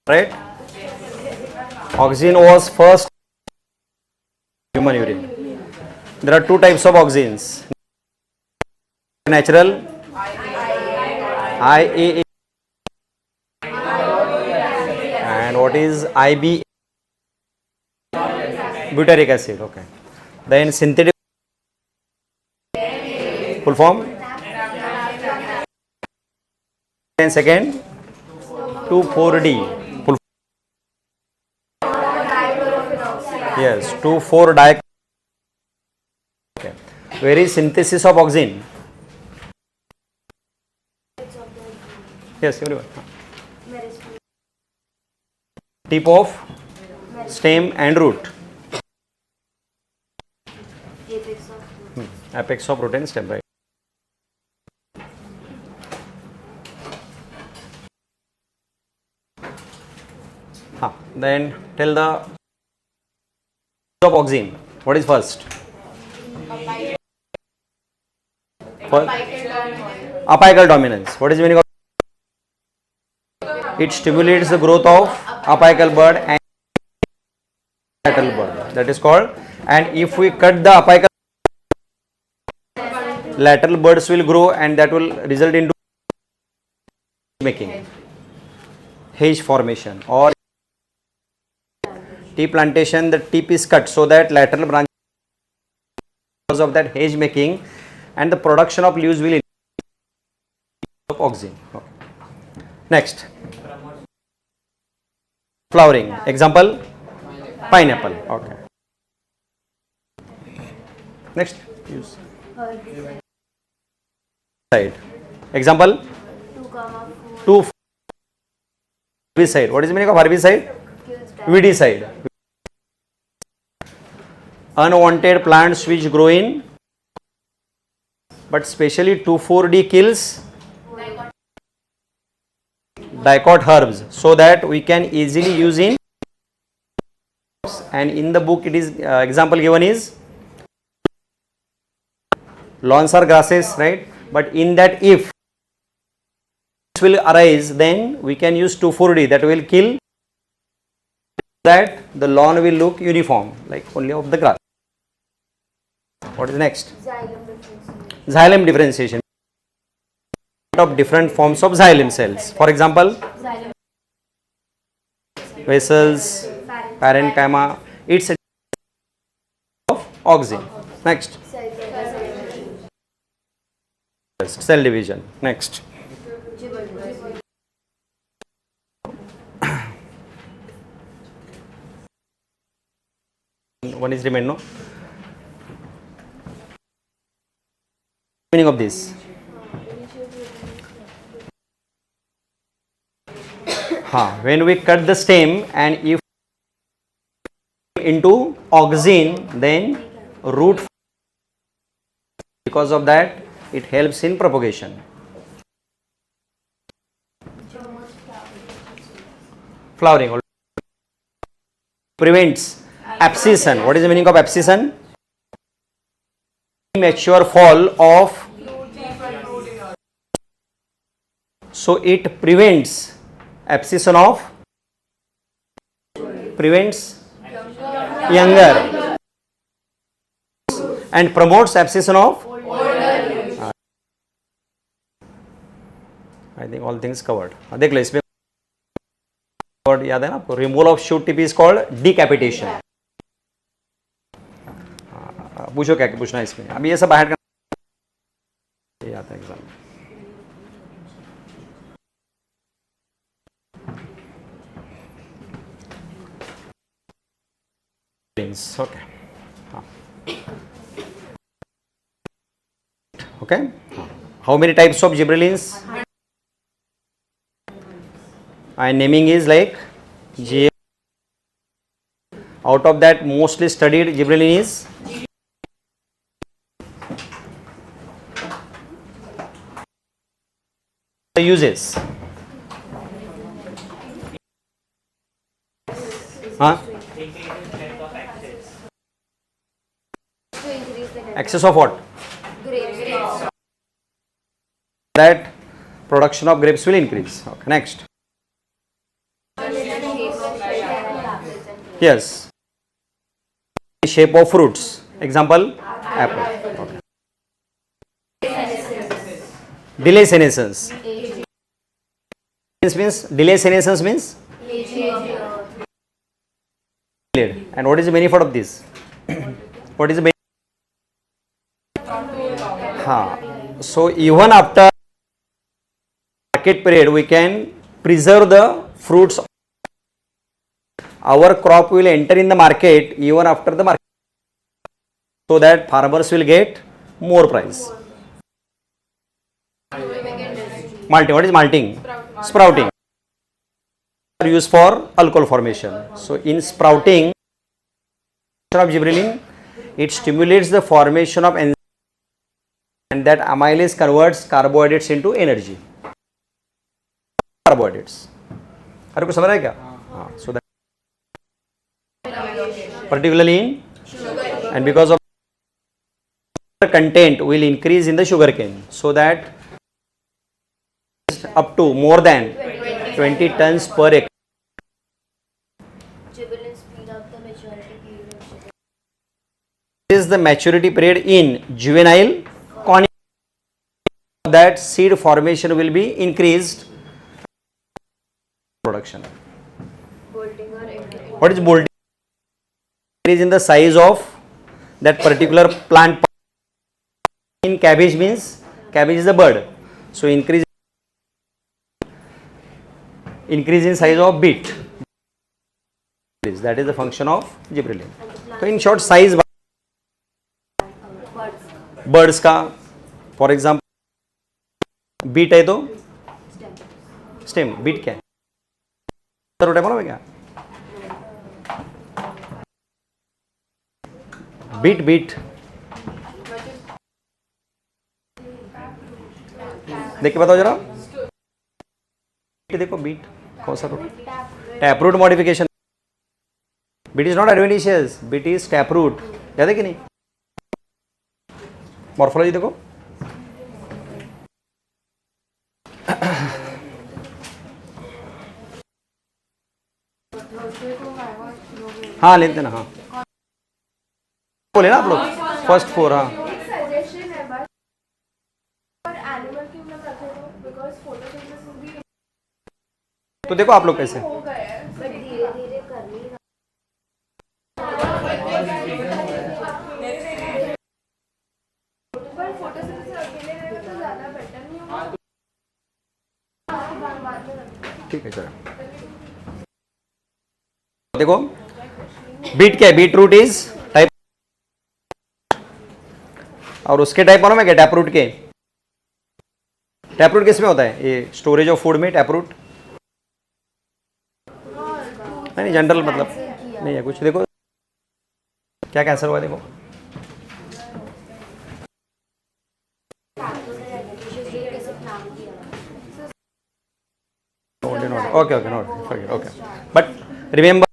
right? Oxygen was first human urine. There are two types of oxygens. Natural IAA and what is IB? Butyric acid. Okay. Then synthetic full form. And second 2,4-D. Full yes, 2,4-di. Okay. Where is synthesis of oxygen? Yes, everyone. Tip of stem and root. Apex of root and stem, right? Then tell the of oxygen. What is first? Apical dominance. What is the meaning of? It stimulates the growth of apical bud and lateral bud. That is called. And if we cut the apical, lateral buds will grow, and that will result into making hedge formation, or tea plantation. The tip is cut so that lateral branch, because of that hedge making, and the production of leaves will of oxygen. Okay. Next, flowering. Example, pineapple. Okay. Next, use side. Example, 2 herbicide. What is the meaning of herbicide? Weedicide. Unwanted plants which grow in, but specially 2,4-D kills dicot herbs, so that we can easily use in. And in the book it is example given is lawns or grasses, right? But in that, if this will arise, then we can use 2,4-D, that will kill, that the lawn will look uniform, like only of the grass. What is next? Xylem differentiation. Of different forms of xylem cells. For example, vessels, parenchyma. It's a of oxygen. Next, cell division. Next, one is remain, no? Meaning of this? When we cut the stem and if into oxygen, then root, because of that it helps in propagation. Flowering prevents abscission. What is the meaning of abscission? Mature fall of, so it prevents abscission of, prevents younger and promotes abscission of. I think all things covered. देख लो इसमें याद है ना आपको? Removal of shoot tip is called decapitation. पूछो क्या पूछना है इसमें. अभी ये सब बाहर करना ये आता है exam. Okay. How many types of gibberellins? And naming is like G. Out of that, mostly studied gibberellin is the uses. Excess of what? That production of grapes will increase. Okay, next. Yes. Shape of fruits. Example, apple. Okay. Delay senescence. Means delay senescence means delayed. And what is the benefit of this? What is the benefit? So even after market period, we can preserve the fruits. Our crop will enter in the market even after the market, so that farmers will get more price. Malting. What is malting? Sprouting. Are used for alcohol formation. So in sprouting of gibberellin, it stimulates the formation of enzymes, and that amylase converts carbohydrates into energy. Carbohydrates. अरे कुछ समझ रहा है क्या? So that particularly in and because of content will increase in the sugarcane, so that up to more than 20 tons per acre. This is the maturity period in juvenile corn. That seed formation will be increased. Production. What is bolting? Increase in the size of that particular plant. In cabbage means cabbage is a bird, so increase in size of beet. That is the function of gibberellin. So in short, size birds का, for example beet है तो stem, beet क्या है? रोटे मालूम है क्या? Beat देख के बताओ जरा. देखो बीट कौन सा root? Tap root modification. Beet is not adventitious, beet is tap root. याद है कि नहीं? मॉर्फोलॉजी देखो. हाँ लेते ना. हाँ बोले ना आप लोग फर्स्ट 4. हाँ तो देखो आप लोग कैसे. ठीक है चलो. देखो बीट क्या है? बीट रूट इज टाइप, और उसके टाइप मालूम है क्या? टैप रूट के. टैप रूट किस में होता है? ये स्टोरेज ऑफ फूड में टैप रूट नहीं, जनरल मतलब नहीं है कुछ. देखो क्या कैंसर हुआ. देखो okay no forget. Okay, but remember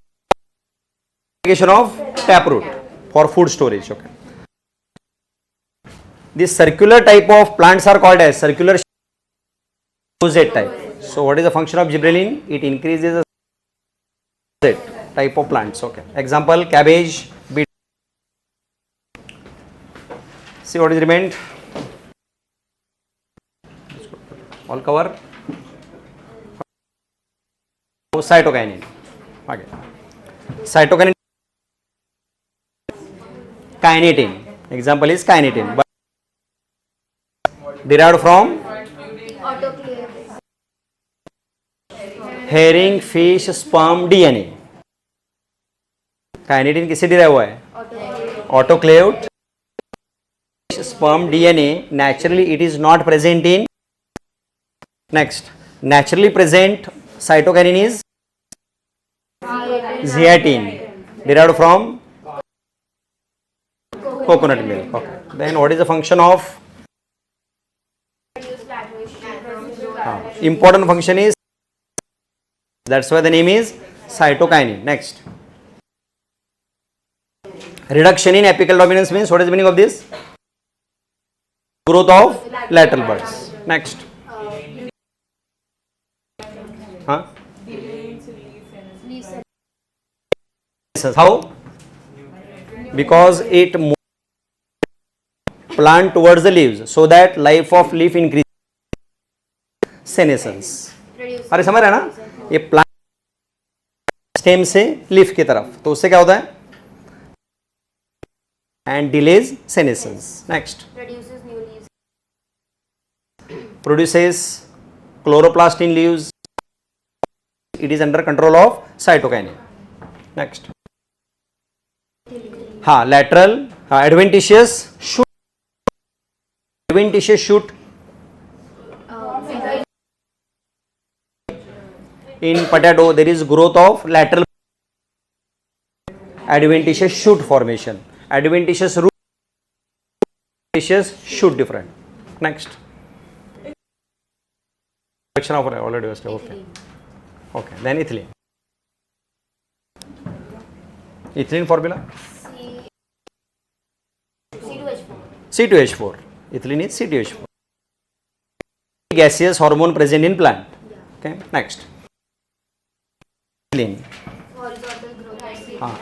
application of taproot for food storage. Okay, this circular type of plants are called as circular rosette type. So what is the function of gibberellin? It increases the rosette type of plants. Okay, example cabbage, beet. See what is remained. All cover. Cytokinin. Okay. Cytokinin. Kinetin. Example is kinetin. But derived from herring, fish, sperm, DNA. Kinetin किससे derive हुआ है? Autoclaved sperm DNA. Naturally, it is not present in. Next, naturally present cytokinin is zeatin, derived from coconut milk. Okay. Then what is the function of? Important function is, that's why the name is cytokinin. Next, reduction in apical dominance means what is the meaning of this? Growth of lateral buds. Next, How? Because it moves plant towards the leaves so that life of leaf increases. Senescence. अरे समझ रहे हैं ना, ये plant stem से leaf की तरफ, तो उससे क्या होता है, and delays senescence. Next. Produces chloroplast in leaves. It is under control of cytokinin. Next. हाँ, lateral, हाँ, adventitious shoot. Adventitious shoot. In potato, there is growth of lateral. Adventitious shoot formation. Adventitious root. Adventitious shoot different. Next. Section of already was okay. Okay, then ethylene. Ethylene formula? C2H4. Ethylene is C2H4. Gaseous hormone present in plant. Okay, next. Ethylene.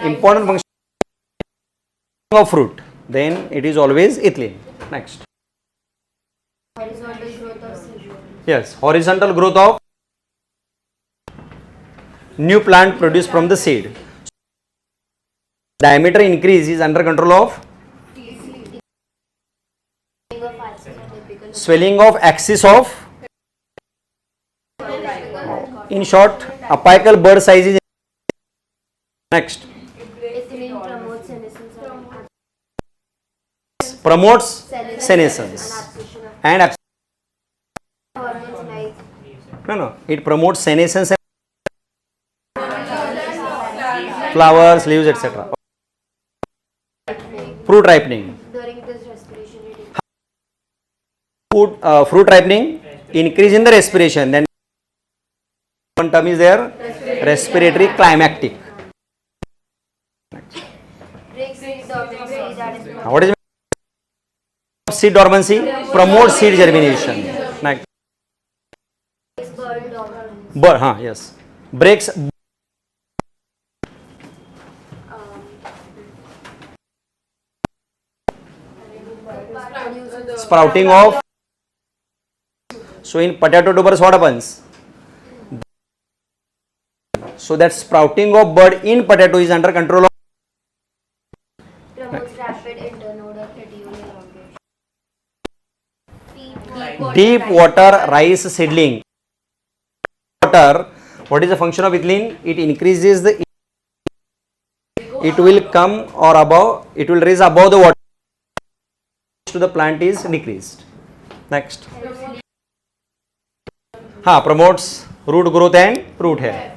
Important function of fruit. Then it is always ethylene. Next. Yes, horizontal growth of new plant produced from the seed. Diameter increase is under control of swelling of axis of, in short, apical bud size is. Next. Promotes senescence and no, it promotes senescence and flowers, leaves, etc. Fruit ripening. Fruit ripening, increase in the respiration. Then one term is there, respiratory climactic. What is seed dormancy? Promotes seed germination. Next. Yes. Breaks. Sprouting of. So in potato tubers, what happens? So that sprouting of bud in potato is under control of. Promotes rapid internodal petiole elongation. Deep water rice seedling. Water, what is the function of ethylene? It increases the. It will come or above. It will raise above the water. To the plant is decreased. Next. Promotes root growth and root hair.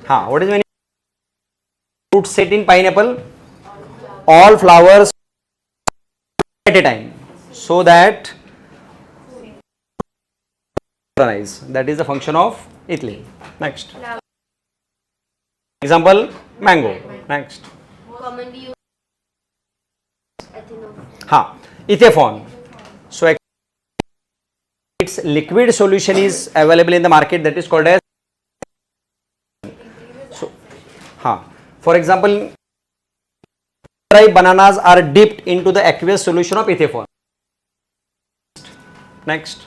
What is meaning? Fruit set in pineapple. All flowers at a time, so that that is the function of ethylene. Next. Example, mango. Next. Commonly used ethanol. Ethafone. So its liquid solution is available in the market, that is called as. So, for example, dry bananas are dipped into the aqueous solution of ethafone. Next.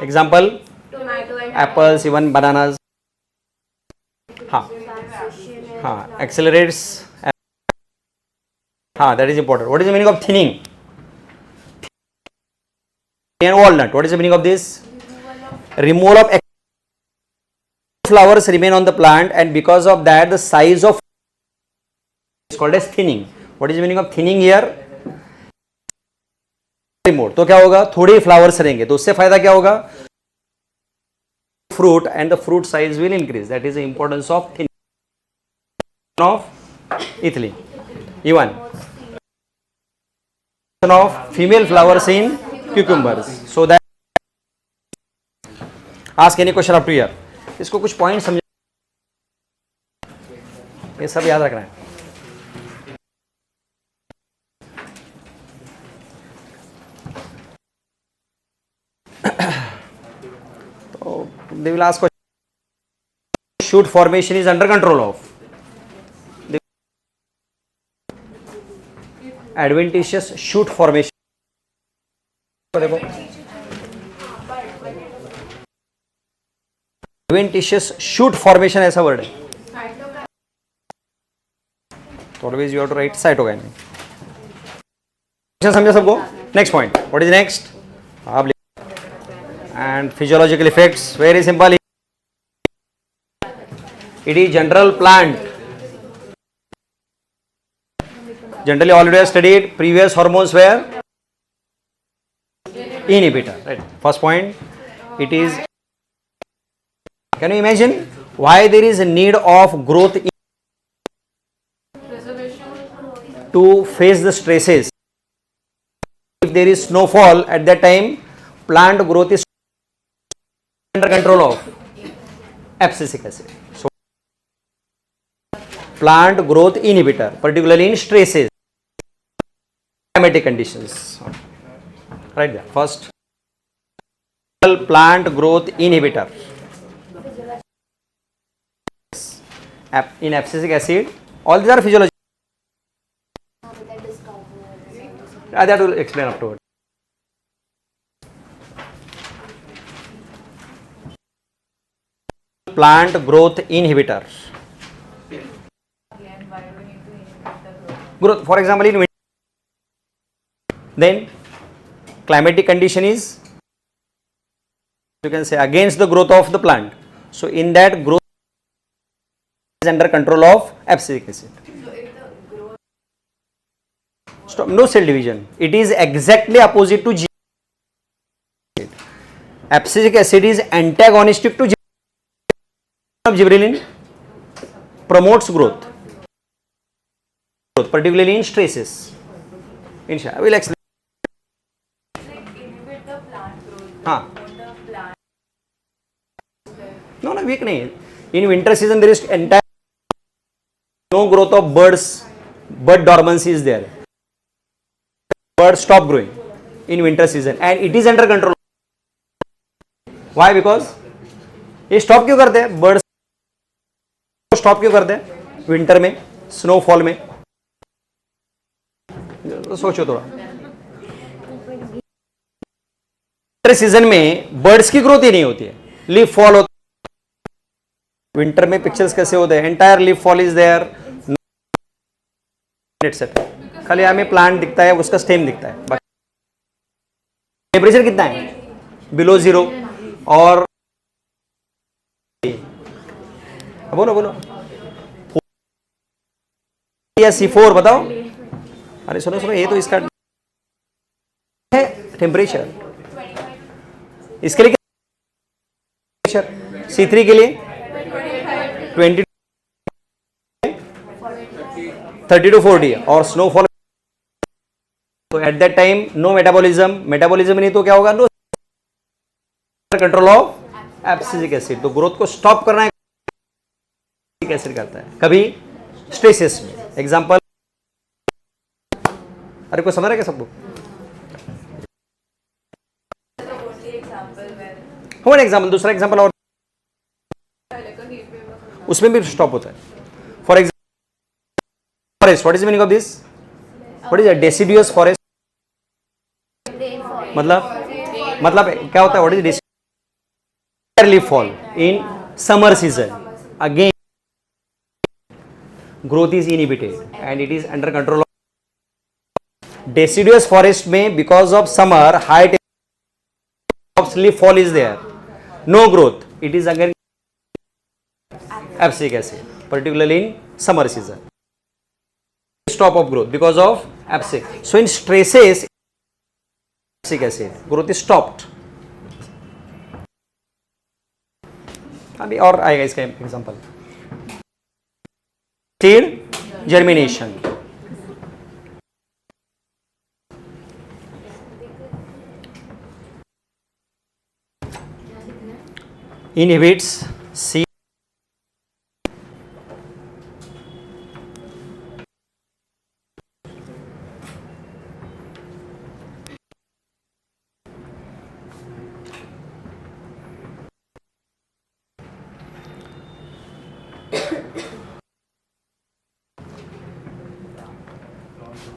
Example, Tomato and apples, even bananas. Accelerates. That is important. What is the meaning of thinning? And walnut. What is the meaning of this? Removal of flowers remain on the plant, and because of that the size of is called as thinning. What is the meaning of thinning here? Remote. तो क्या होगा? थोड़े flowers रहेंगे, तो उससे फायदा क्या होगा? Fruit, and the fruit size will increase. That is the importance of thinning of ethylene. Even of female flowers in cucumbers. So that ask any question up to here. इसको कुछ पॉइंट समझ, ये सब याद रखना है. So they will ask question. Shoot formation is under control of. Adventitious shoot formation. देखो adventitious shoot formation ऐसा वर्ड है. तो always you have to write cytokine. समझा सबको? Next point. What is next? आप and physiological effects, very simple. It is general plant. Generally already have studied. Previous hormones were inhibitor. Right. First point. It is. Can you imagine why there is a need of growth to face the stresses? If there is snowfall at that time, plant growth is under control of abscisic acid. So, plant growth inhibitor, particularly in stresses, climatic conditions. Right there. First, plant growth inhibitor. In abscisic acid, all these are physiological. That will explain afterward. Plant growth inhibitor. Growth, for example, in winter, then climatic condition is, you can say, against the growth of the plant. So in that, growth is under control of abscisic acid. Stop. No cell division. It is exactly opposite to G. Abscisic acid is antagonistic to gibberellin. Promotes growth, particularly in stresses. I will explain. No, weak nahi. In winter season there is entire no growth of birds. Bud dormancy is there. Birds stop growing in winter season and it is under control. Why? Because ये stop क्यों करते हैं? Birds stop क्यों करते हैं? Winter में, snowfall में. सोचो थोड़ा. Winter season में birds की growth ही नहीं होती है. Leaf fall होता है. Winter में pictures कैसे होते हैं? Entire leaf fall is there. Etc. खाली हमें प्लांट दिखता है, उसका स्टेम दिखता है. टेम्परेचर कितना है? Below zero. और बोलो या C4 बताओ. अरे सुनो ये तो इसका है टेम्परेचर. इसके लिए C3 के लिए 20 30 to 40 और स्नोफॉल. तो at that time no metabolism नहीं तो क्या होगा? No control of abscisic acid. तो ग्रोथ को स्टॉप करना है एसिड करता है कभी स्ट्रेसेस में. एग्जांपल, अरे कोई समझ रहा है क्या सबको? हो एग्जांपल, दूसरा एग्जांपल और उसमें भी स्टॉप होता है. For example forest. What is the meaning of this? What is a deciduous forest? मतलब क्या होता है? What is deciduous? Leaf fall in summer season. Again growth is inhibited and it is under control of deciduous forest में. Because of summer, high temperature of leaf fall is there, no growth. It is again abscisic acid, particularly in summer season. Stop of growth because of abscisic. So in stresses, abscisic acid growth is stopped. अभी और आएगा इसका example. Seed germination. Inhibits seed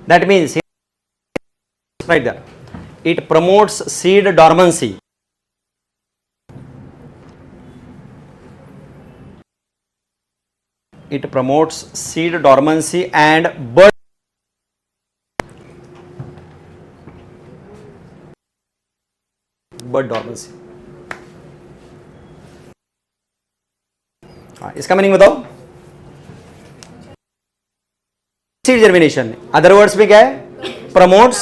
That means right there, it promotes seed dormancy. It promotes seed dormancy and bud dormancy. इसका meaning बताओ. Seed germination, other words में क्या है? Promotes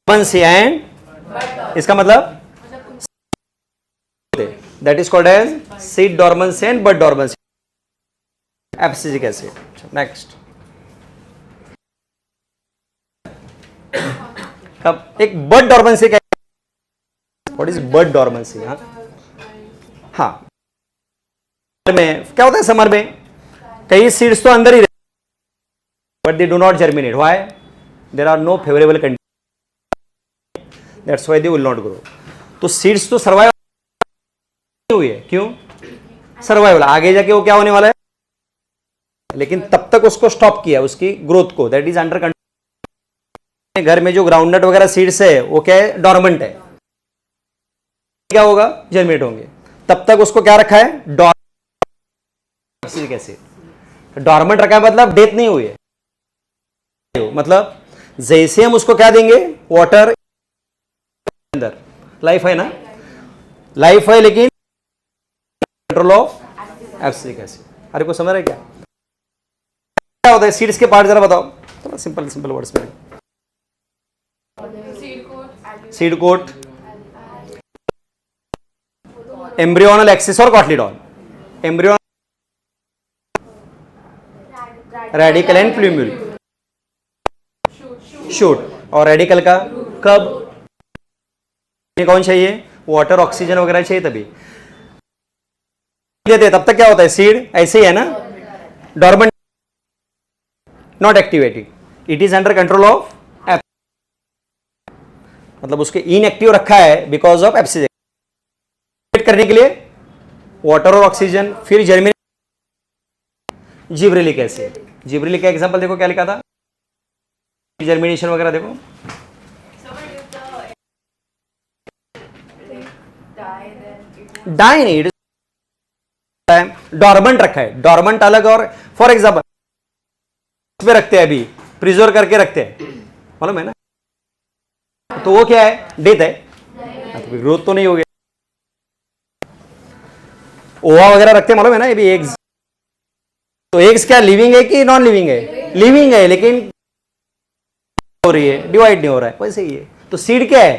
dormancy and, इसका मतलब that is called as seed dormancy and bud dormancy. Abscisic acid. Next, अब एक bud dormancy क्या है? What is bud dormancy? हाँ, में क्या होता है? समर में कई सीड्स तो अंदर ही रहते, but they do not germinate. Why? There are no favourable condition, that's why they will not grow. तो सीड्स तो सर्वाइव हुई है. क्यों सर्वाइवल? आगे जाके वो क्या होने वाला है, लेकिन तब तक उसको स्टॉप किया उसकी ग्रोथ को. That is under control. घर में जो ग्राउंडनट वगैरह सीड्स है वो क्या है? डॉर्मेंट है. क्या होगा? जर्मिनेट होंगे. तब तक उसको क्या रखा है? कैसे डॉर्मेंट रखा है, मतलब डेथ नहीं हुई है. मतलब जैसे हम उसको क्या देंगे? वाटर अंदर. लाइफ है ना, लाइफ है, लेकिन कंट्रोल ऑफ एब्सिसिक एसिड. अरे को समझ रहे क्या क्या होता है? सीड्स के पार्ट जरा बताओ, थोड़ा सिंपल सिंपल वर्ड्स में. सीड कोट, एम्ब्रियोनल एक्सिस और cotyledon. Embryo, radicle and plumule. Shoot. और रेडिकल का कब? कौन चाहिए? वाटर ऑक्सीजन वगैरह चाहिए तभी देते. तब तक क्या होता है? सीड ऐसे ही है ना, dormant, not activated. It is under control of, मतलब उसके इनएक्टिव रखा है बिकॉज ऑफ एब्सिसिक. करने के लिए वाटर और ऑक्सीजन, फिर जर्मिनेट. Gibberellic acid. जिब्रेलिक का एग्जांपल देखो क्या लिखा था, जर्मिनेशन वगैरह देखो. डाई नहीं, डॉर्मेंट रखा है. डॉर्मेंट अलग, और फॉर एग्जांपल पे रखते हैं, अभी प्रिजर्व करके रखते हैं, मालूम है ना, तो वो क्या है? डेथ है. ग्रोथ तो नहीं हो गया. ओवा वगैरह रखते हैं, मालूम है ना, ये भी एग्स. तो एग्स क्या लिविंग है कि नॉन लिविंग है? लिविंग है, लेकिन हो रही है, डिवाइड नहीं हो रहा है. वैसे ही है. तो सीड क्या है?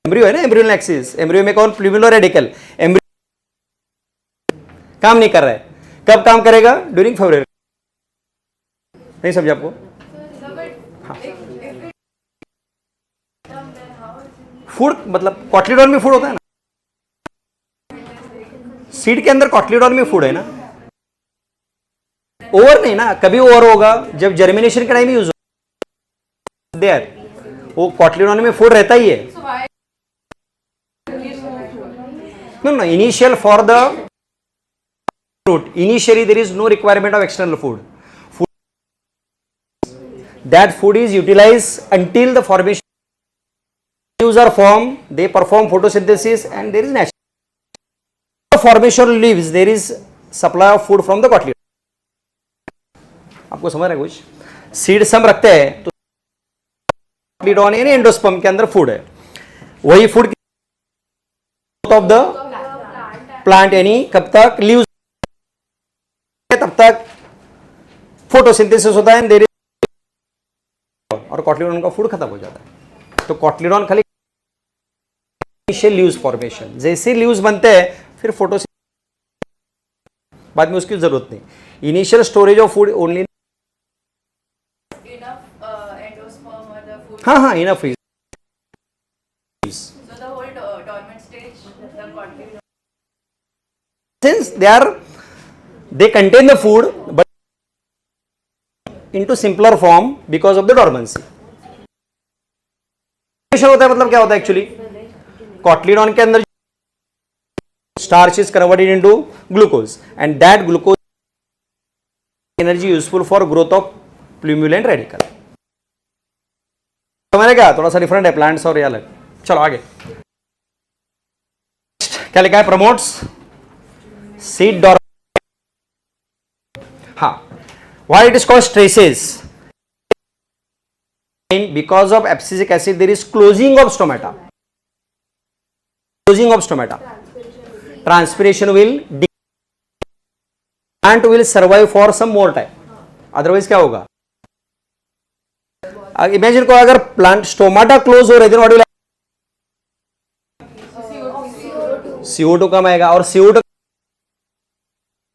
एम्ब्रियो है ना, एम्ब्रियोनल एक्सिस. एम्ब्रियो में कौन? प्लूम्यूल और रेडिकल. एम्ब्रियो काम नहीं कर रहा है. कब काम करेगा? During February. नहीं समझा आपको? हाँ. फूड मतलब कॉटलीडॉन में फूड होता है ना, सीड के अंदर कॉटलीडॉन में फूड है ना. ओवर नहीं ना, कभी ओवर होगा जब जर्मिनेशन के टाइम यूज हो देयर, वो कॉटलीडॉन में फूड रहता ही है. No no, initial for the fruit, initially there is no requirement of external food. That food is utilized until the formation leaves are formed. They perform photosynthesis and there is natural formation of leaves. There is supply of food from the cotyledon. आपको समझ रहा है कुछ? Seed सम रखते हैं तो cotyledon यानी endosperm के अंदर फूड है. वही फूड ऑफ द प्लांट यानी कब तक लीव्स, तब तक फोटोसिंथेसिस होता है, देर और कॉटलीडॉन का फूड खत्म हो जाता है. तो कॉटलीडॉन खाली इनिशियल लीव्स फॉर्मेशन, जैसे लीव्स बनते हैं फिर फोटोसिंथेसिस, बाद में उसकी जरूरत नहीं. Initial storage of food only. हाँ हाँ, enough is. So the whole dormant stage, the cotyledon. Since they contain the food but into simpler form because of the dormancy. होता है मतलब क्या होता है एक्चुअली? कॉटलीडॉन के अंदर starch is converted into glucose and that glucose energy useful for growth of plumule and radicle. समझ क्या, थोड़ा सा डिफरेंट है प्लांट्स और ये अलग. चलो आगे क्या लिखा है, प्रमोट्स सीड डॉर्मेंट. हाँ, why it is called stresses, because of abscisic acid there is closing of stomata. Closing of stomata, transpiration will plant will survive for some more time, otherwise क्या होगा. इमेजिन को अगर plant stomata close हो रहे थे, what will CO2 कम आएगा और CO2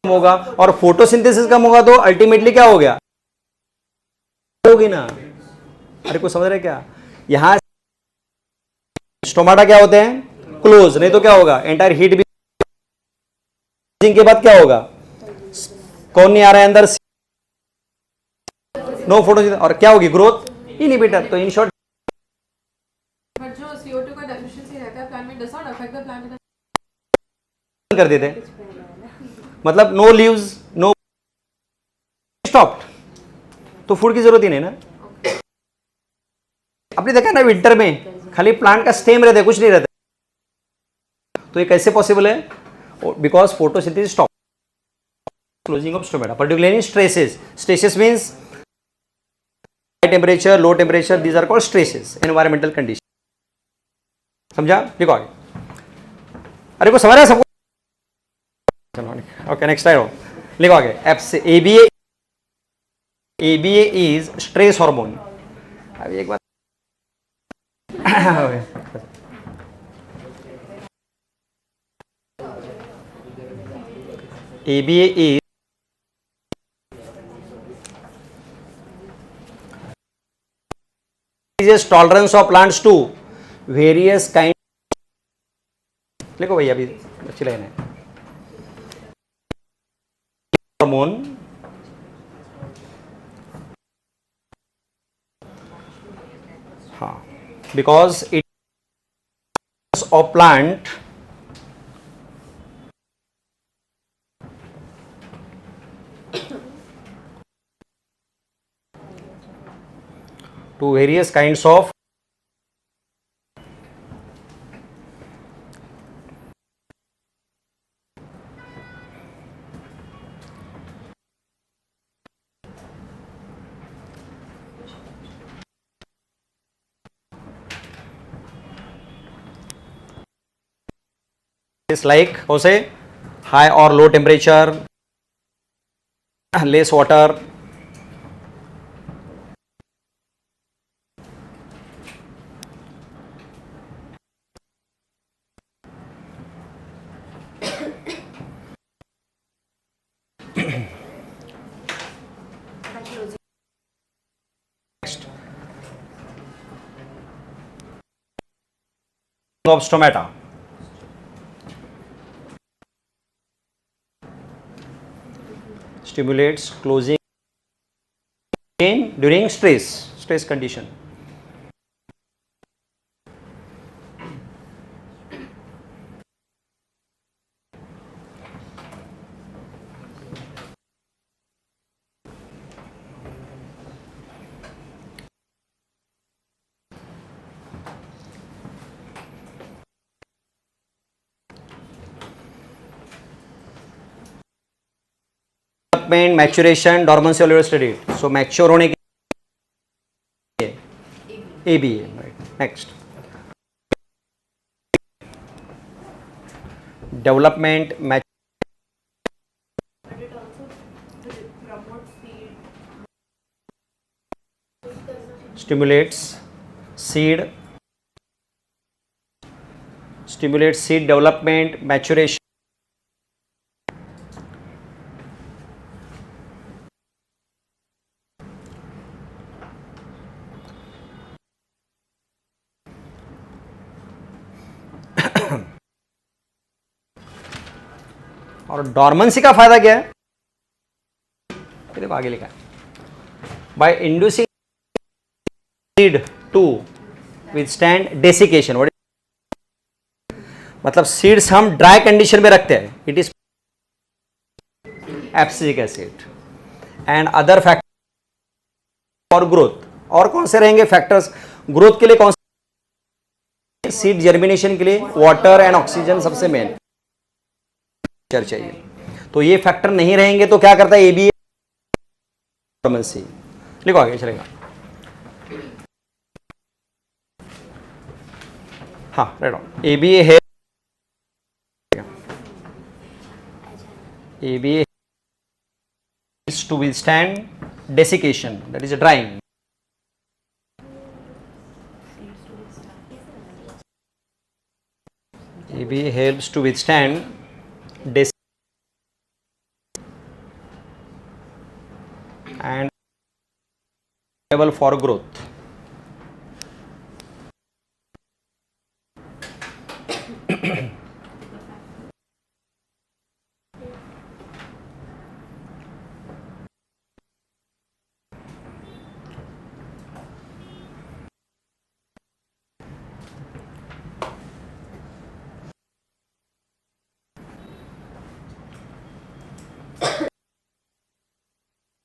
कम होगा और फोटोसिंथेसिस कम होगा तो अल्टीमेटली क्या हो गया, होगी ना. अरे कुछ समझ रहे क्या, यहां स्टोमाटा क्या होते हैं, क्लोज, नहीं तो क्या होगा, एंटायर हीट भी के बाद क्या होगा, कौन नहीं आ रहा है अंदर, नो फोटोसिंथेसिस, और क्या होगी, ग्रोथ इनहिबिटर. तो इन शॉर्ट बट जो CO2 का डेफिशिएंसी रहता है प्लांट में does not affect the plant कर देते हैं, मतलब नो लीव्स नो स्टॉप्ड, तो फूड की जरूरत ही नहीं ना. आपने देखा ना विंटर में खाली प्लांट का स्टेम रहता है, कुछ नहीं रहता. तो ये कैसे पॉसिबल है, because photosynthesis stop, closing of stomata, particularly in stresses. Stresses means high temperature, low temperature, these are called stresses, environmental condition. समझा, लिखो आगे. अरे को समझ रहा है सबको. ओके, नेक्स्ट टाइम लिखो आगे. ABA is stress hormone. अभी एक बार ABA is tolerance of plants to various kind. लिखो भैया, अभी अच्छी लाइन है. हार्मोन हाँ, because it is of plant to various kinds of like how say high or low temperature, less water. Next, of stomata. Stimulates closing during stress condition. Development, maturation, dormancy already studied. So mature होने के ABA, right? Next, development, stimulates seed development, maturation. और dormancy का फायदा क्या है, देखो आगे लिखा है, by inducing seed to withstand desiccation. मतलब सीड्स हम ड्राई कंडीशन में रखते हैं, it is abscisic acid and other factor for growth. और कौन से रहेंगे फैक्टर्स ग्रोथ के लिए? कौन से? सीड जर्मिनेशन के लिए वाटर एंड ऑक्सीजन सबसे मेन चाहिए। तो ये फैक्टर नहीं रहेंगे तो क्या करता है एबीए? लिखो आगे चलेगा। हाँ राइट ऑन। एबीए है, ABA is to withstand desiccation, that is drying. ABA helps to withstand and able for growth.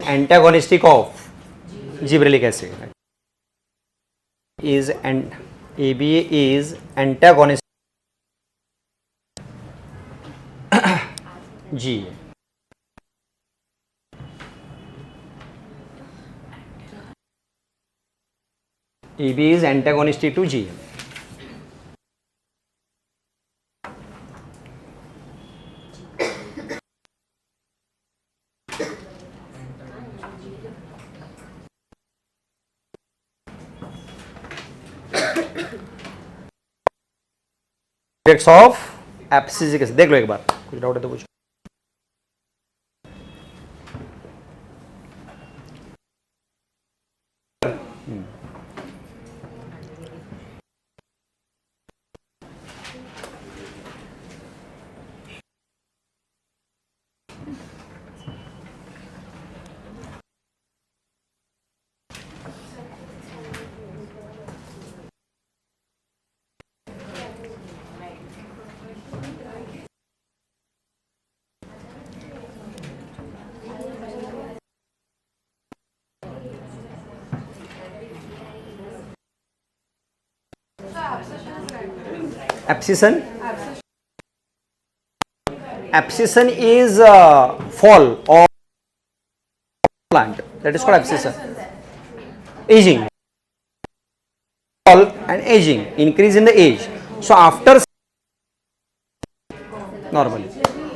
Antagonistic of gibberellic acid is, and ABA is antagonistic G. ABA is antagonistic to G. Effects of abscisic acid देख लो एक बार, कुछ doubt है तो पूछो। Abscission. Abscission is fall of plant. That is called abscission. Aging. Fall and aging. Increase in the age. So after normally.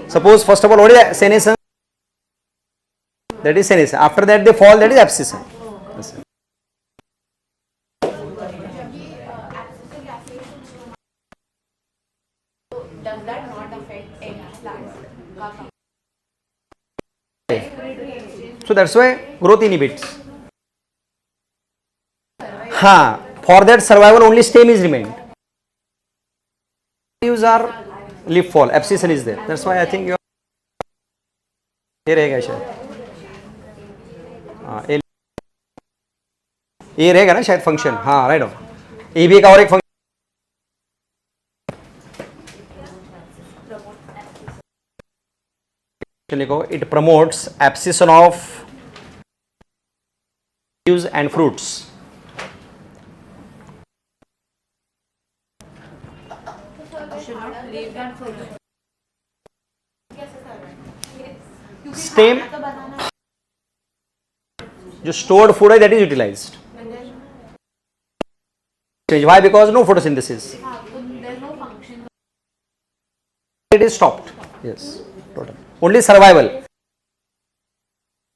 Suppose first of all what is senescence? That is senescence. After that they fall. That is abscission. Does that not affect any plant? So that's why growth inhibits. For that survival only stem is remained. Leaves are leaf fall. Abscission is there. That's why I think ये रहेगा शायद। ये रहेगा ना शायद function. हाँ right हो। ABA का और एक फंक्शन लिखो, it promotes abscission of leaves and fruits. Stem जो stored food है that is utilized. Why? Because no photosynthesis. It is stopped. Yes, total. Only survival.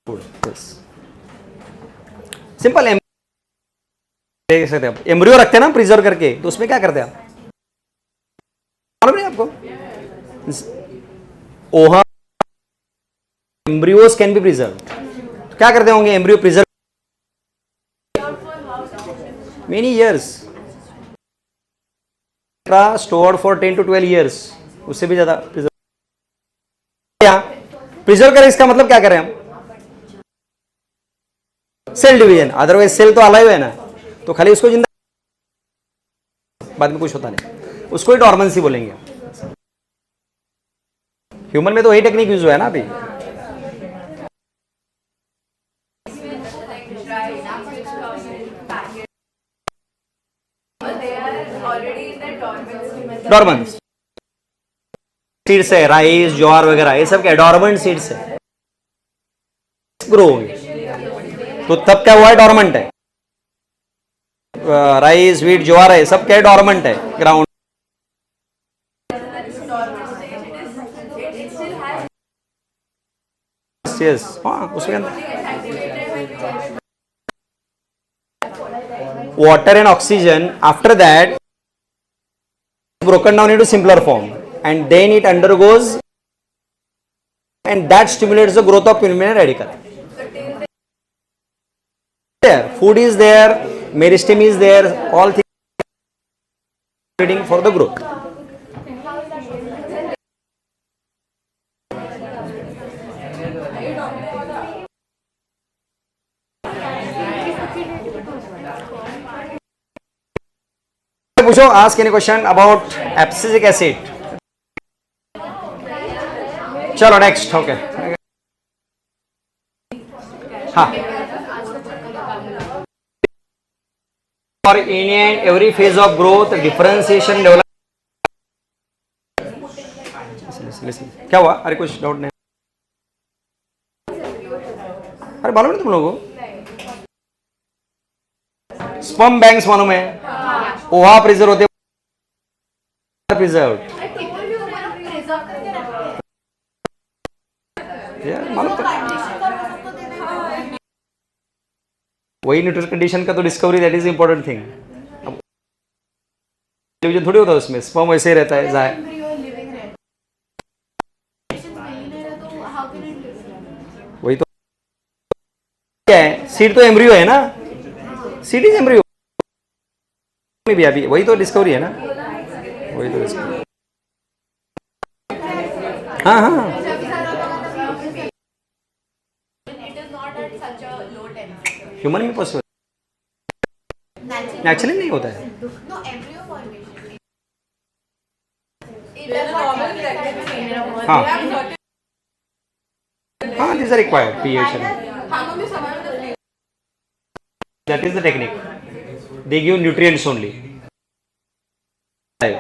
Food. Yes. Simple देख सकते हैं, एम्ब्रियो रखते हैं ना प्रिजर्व करके, तो उसमें क्या करते हैं आप मालूम नहीं आपको? ओहा एम्ब्रियोज कैन बी प्रिजर्व, तो क्या करते होंगे embryo preserve many years, stored for 10 to 12 years, उससे भी ज्यादा प्रिजर्व करें। इसका मतलब क्या करें हम? Cell division. अदरवाइज सेल तो अलाइव है ना, तो खाली उसको जिंदा, बाद में कुछ होता नहीं, उसको ही डॉर्मेंसी बोलेंगे। ह्यूमन में तो वही टेक्निक यूज हुआ है ना अभी. डॉर्मेंट सीड्स है, राइस ज्वार वगैरह ये सब क्या डॉर्मेंट सीड्स है, ग्रो होंगे. तो तब क्या हुआ है, डॉर्मेंट है. राइस व्हीट ज्वार है सब क्या डॉर्मेंट है ग्राउंड. यस हाँ उसमें water and oxygen after that broken down into simpler form and then it undergoes and that stimulates the growth of pulmonary radicle. There food is there, meristem is there, all things reading for the growth. पूछो, ask any question about abscisic acid. चलो next. Okay हाँ. For any and every phase of growth, differentiation develop. Listen. क्या हुआ? अरे कुछ doubt नहीं? अरे मालूम नहीं तुम लोगों को? स्पर्म बैंक्स मालूम है? ओहा प्रिजर्व होते प्रिजर्व मालूम था? वही न्यूट्रल कंडीशन का तो discovery, that is important thing. Division थोड़ी होता है उसमें, स्पर्म वैसे ही रहता है जाए. वही तो क्या है, सीड तो एम्ब्रियो है ना, सीड इज एम्ब्रियो में भी अभी वही तो डिस्कवरी है ना, वही तो डिस्कवरी. हाँ हाँ ह्यूमन में पॉसिबल, नेचुरली नहीं होता है. हाँ हाँ this are required pH. That is the technique. They give nutrients only. But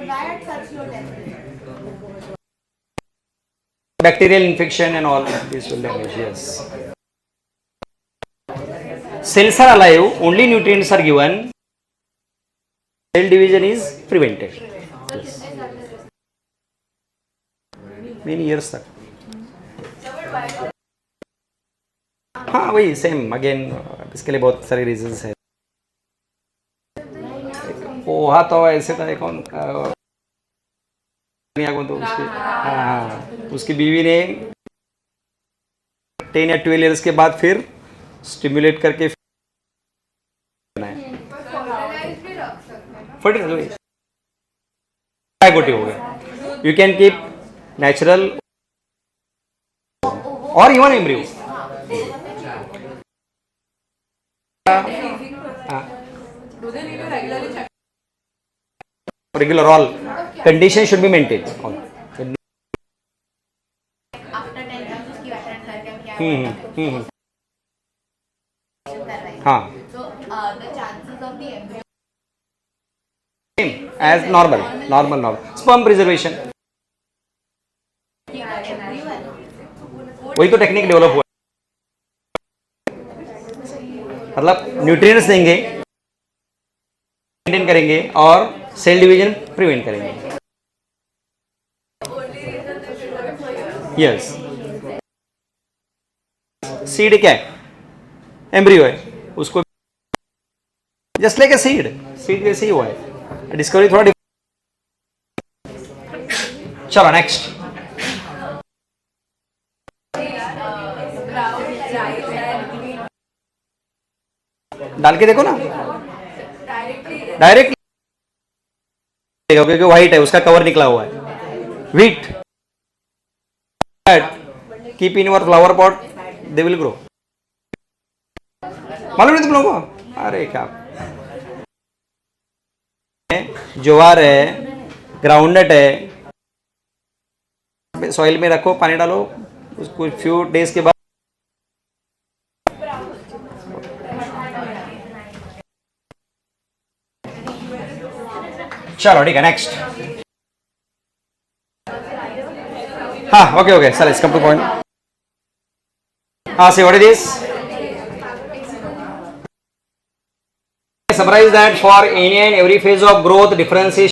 why at such low temperature? Bacterial infection and all this will damage. Yes. Cells are alive. Only nutrients are given. Cell division is prevented. Yes. Many years तक. हाँ वही same again. इसके लिए बहुत सारे reasons है. पोहा तो ऐसे था कौन तो उसकी, हाँ उसकी बीवी ने 10 या 12 इयर्स के बाद फिर स्टिमुलेट करके फर्टिलाइजर हो गया. यू कैन कीप नेचुरल और even embryo. Regular all conditions should be maintained. All. After 10 years उसकी वेटरन करके क्या हाँ So the chances of the embryo same as normal sperm preservation. वही तो टेक्निक डेवलप हुआ. मतलब न्यूट्रिएंट्स देंगे, मेंटेन करेंगे और सेल डिवीजन प्रिवेंट करेंगे. यस सीड क्या है, एम्ब्रियो है, उसको जस्ट लाइक ए सीड जैसे ही हुआ है. डिस्कवरी थोड़ा चलो नेक्स्ट. डाल के देखो ना, डायरेक्ट क्योंकि व्हाइट है उसका कवर निकला हुआ है. Wheat keep in your flower pot, they will grow. मालूम नहीं तुम लोगों को? अरे क्या ज्वार है, ग्राउंडनट है, सॉइल में रखो, पानी डालो, उसको फ्यू डेज के बाद चलो ठीक है नेक्स्ट. हाँ okay okay sir let's come two point. हाँ see what it is. Summarize that for any and every phase of growth, differentiation,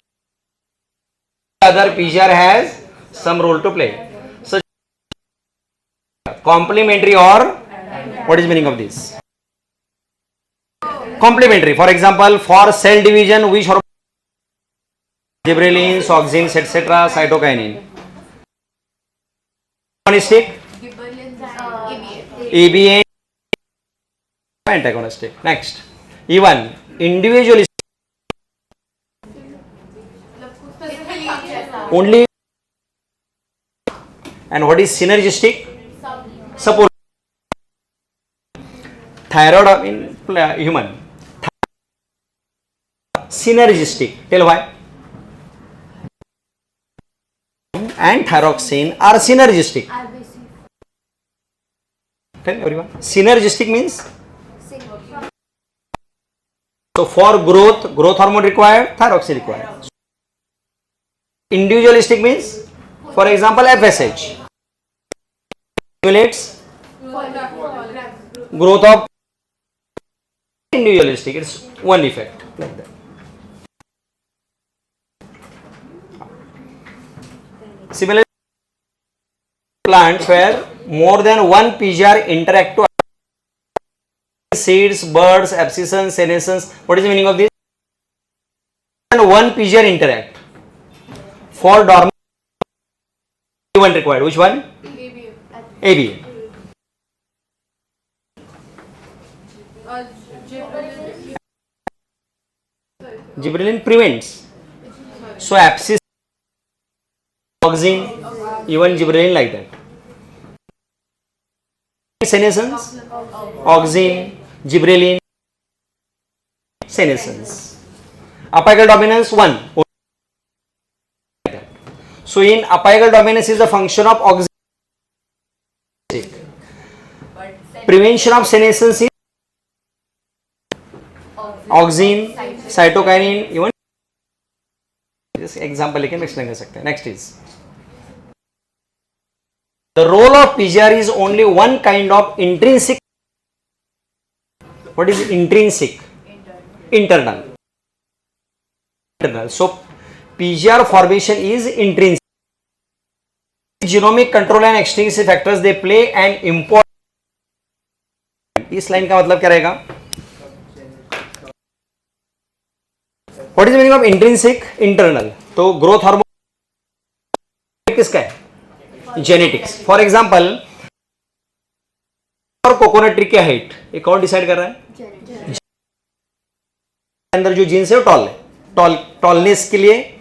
other PGR has some role to play. So complementary or what is meaning of this? Complementary. For example, for cell division, which hormone? Gibberellins, auxins, etc. Cytokinin. Agonistic. ABA. Antagonistic. Next. Even individualistic. Only. And what is synergistic? Support. Thyroid in human. Synergistic. Tell why. And thyroxine are synergistic. Tell everyone. Synergistic means. So for growth hormone required, thyroxine required. Individualistic means, for example, FSH stimulates growth of. Individualistic, it's one effect like that. Similarly, plants where more than one PGR interact to seeds, birds, abscissions, senescence. What is the meaning of this? And one PGR interact. For dormant, one required. Which one? ABA. Gibberellin prevents. So abscess, auxin, even gibberellin like that. Senescence, auxin, gibberellin, senescence. Apical dominance 1. So in apical dominance is the function of auxin. Prevention of senescence is auxin, cytokinin, even. This example लेके explain कर सकते हैं. Next is the role of PGR is only one kind of intrinsic. What is intrinsic? Internal. So PGR formation is intrinsic. Genomic control and extrinsic factors they play an important. इस line का मतलब क्या रहेगा? What is the meaning of intrinsic? Internal. तो growth hormone किसका है? Genetics. For example, और coconut tree की हाइट ये कौन डिसाइड कर रहा है? अंदर जो जीन्स है वो टॉल है. टॉलनेस के लिए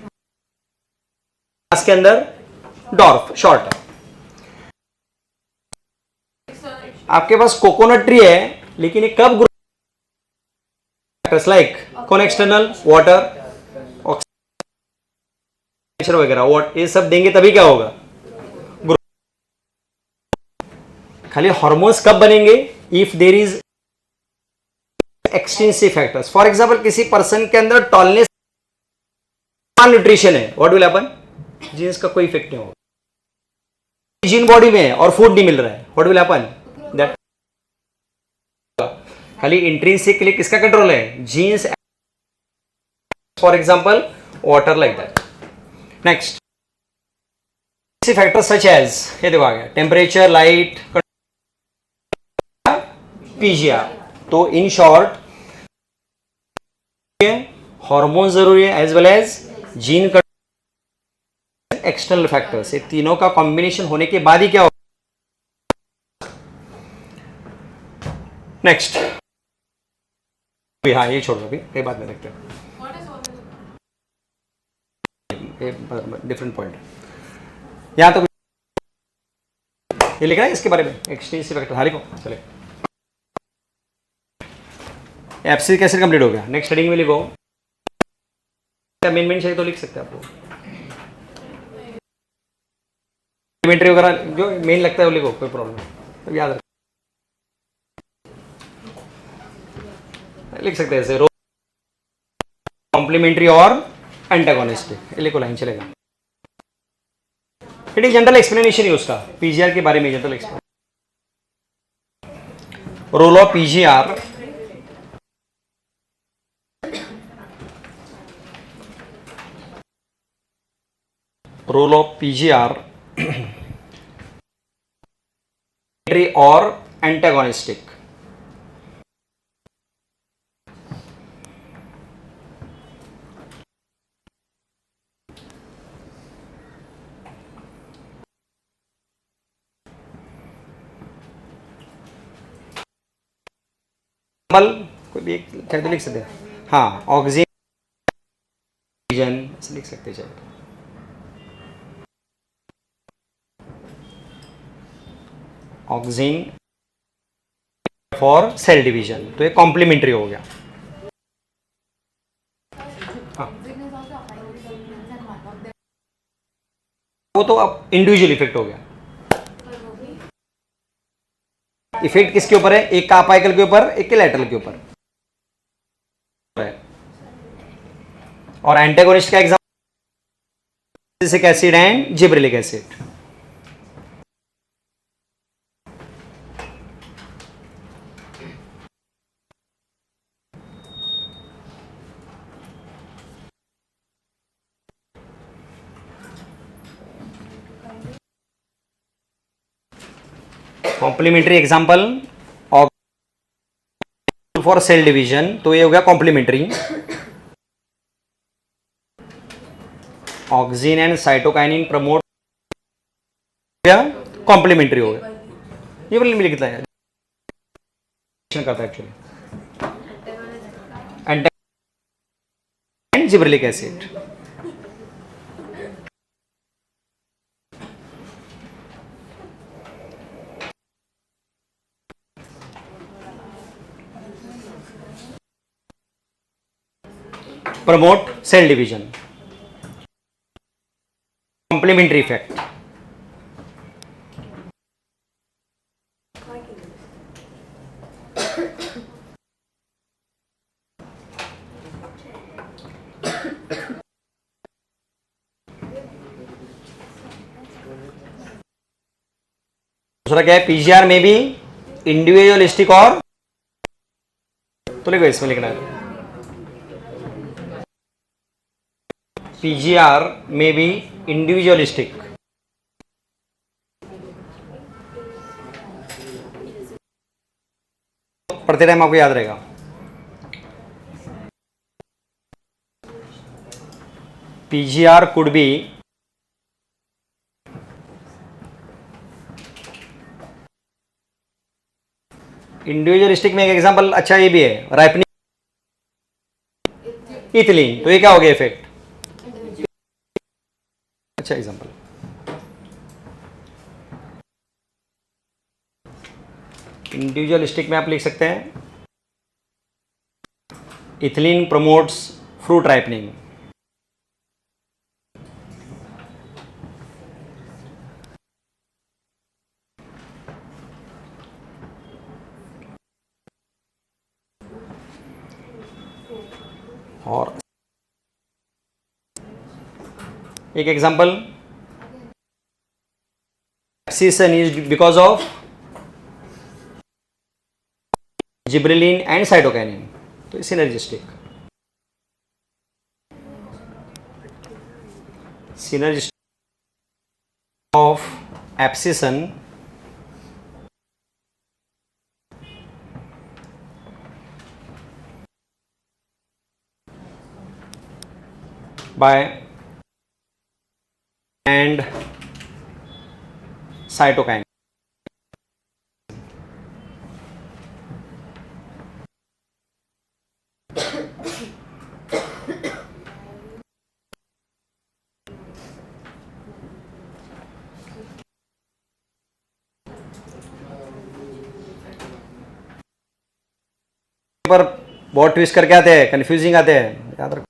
के अंदर डॉर्फ शॉर्ट है. आपके पास कोकोनट ट्री है लेकिन ये कब ग्रो? फैक्टर्स लाइक कौन एक्सटर्नल वाटर ऑक्सीजन वगैरह ये सब देंगे तभी क्या होगा? ग्रो. खाली हार्मोन्स कब बनेंगे? If there is extensive factors. For example किसी पर्सन के अंदर टॉलनेस न्यूट्रिशन है, व्हाट विल हैपन? जीन्स का कोई इफेक्ट नहीं होगा. जीन बॉडी में है और फूड नहीं मिल रहा है, व्हाट विल हैपन? दैट खाली इंट्रिंसिक के लिए किसका कंट्रोल है? Genes. For example water like that. Next factors such as ये देखो आ गया टेम्परेचर, लाइट, पीजीआर. तो इन शॉर्ट हार्मोन जरूरी है एज वेल एज जीन का एक्सटर्नल फैक्टर्स. ये तीनों का कॉम्बिनेशन होने के बाद ही क्या होगा? नेक्स्ट हाँ ये छोड़ दो अभी, ये बाद में देखते हैं. डिफरेंट पॉइंट यहां तो ये लिखा है इसके बारे में एक्सटेंसिव फैक्टर. हाँ लिखो चले. एब्सिक एसिड कंप्लीट हो गया. नेक्स्ट हेडिंग में लिखो. अमेंडमेंट चाहिए तो लिख सकते हैं आपको. कॉम्प्लीमेंट्री वगैरह जो मेन लगता है वो लिखो, कोई प्रॉब्लम नहीं, तो याद रख लिख सकते हैं ऐसे, कॉम्प्लीमेंट्री और एंटागोनिस्टिक, लिखो लाइन चलेगा। इट इज जनरल एक्सप्लेनेशन है उसका, पीजीआर के बारे में general explanation. Role of PGR, role of PGR और एंटागोनिस्टिक। कोई भी एक चाहे तो लिख सकते हैं, हाँ ऑक्सीजन लिख सकते हैं, चाहे ऑक्सीजन फॉर सेल डिवीजन, तो ये कॉम्प्लीमेंट्री हो गया। हाँ वो तो अब इंडिविजुअल इफेक्ट हो गया। इफेक्ट किसके ऊपर है, एक का अपाइकल के ऊपर, एक के लैटरल के ऊपर। और एंटागोनिस्ट का एग्जांपल सिलिक acid and gibberellic acid. Complementary example for cell division, तो ये हो गया complementary. Auxin and cytokinin promote हो गया, कॉम्प्लीमेंट्री हो गया। ये वाला लिखता है करता है actually, and gibberellic acid. promote cell division, complementary effect। दूसरा क्या है, पीजीआर में भी इंडिविजुअलिस्टिक और, तो लिखो इसमें लिखना है पीजीआर में भी इंडिविजुअलिस्टिक। पढ़ते टाइम आपको याद रहेगा। पीजीआर कुड बी इंडिविजुअलिस्टिक में एक एग्जांपल अच्छा ये भी है, राइपनिंग इथिलीन, तो ये क्या हो गया इफेक्ट, अच्छा एग्जांपल। इंडिविजुअलिस्टिक में आप लिख सकते हैं इथिलीन प्रमोट्स फ्रूट राइपनिंग। और एक example, abscission is because of gibberellin and cytokinin, तो synergistic. Synergistic of abscission by and cytokine। पर बहुत ट्विस्ट करके आते हैं, कंफ्यूजिंग आते हैं, याद रखो।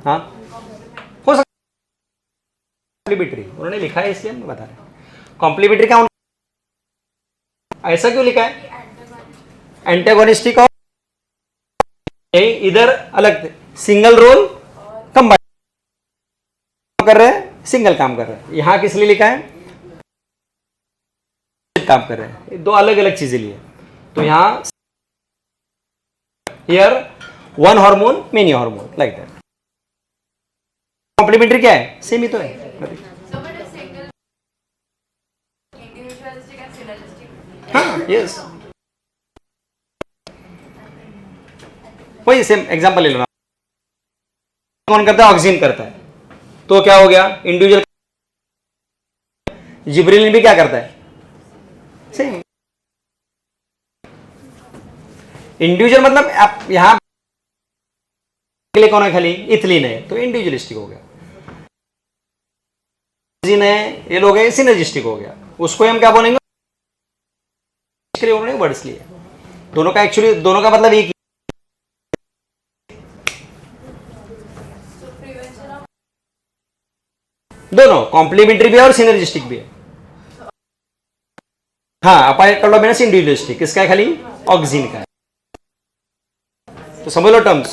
हाँ हो सकता कॉम्प्लीमेंट्री उन्होंने लिखा है इसलिए हम बता रहे हैं। कॉम्प्लीमेंट्री क्या ऐसा क्यों लिखा है? एंटेगोनिस्टिक और इधर अलग सिंगल रोल कंबाइन कर रहे हैं, सिंगल काम कर रहे हैं। यहां किस लिए लिखा है? काम कर रहे हैं, दो अलग अलग चीजें लिए। तो यहां here one hormone many hormone like that. Complementary क्या है? सेम ही तो है। So, but a single individualistic and synergistic. हाँ यस, वही सेम एग्जांपल ले लो ना। कौन करता है? ऑक्सीजन करता है। तो क्या हो गया? इंडिविजुअल। जिब्रेलिन भी क्या करता है? सेम। इंडिविजुअल मतलब आप यहां के लिए कौन है? खाली इथिलीन है तो इंडिविजुअलिस्टिक हो गया। ऑक्सीजन है, ये लोग है सिनर्जिस्टिक हो गया। उसको हम क्या बोलेंगे? इसके लिए उन्होंने वर्ड्स लिए। दोनों का एक्चुअली दोनों का मतलब एक ही। दोनों कॉम्प्लीमेंट्री भी है और सिनर्जिस्टिक भी है। हाँ अपार्ट कर लो मैंने इंडिविजुअलिस्टिक, किसका है? खाली ऑक्सीजन का है। तो समझ लो टर्म्स।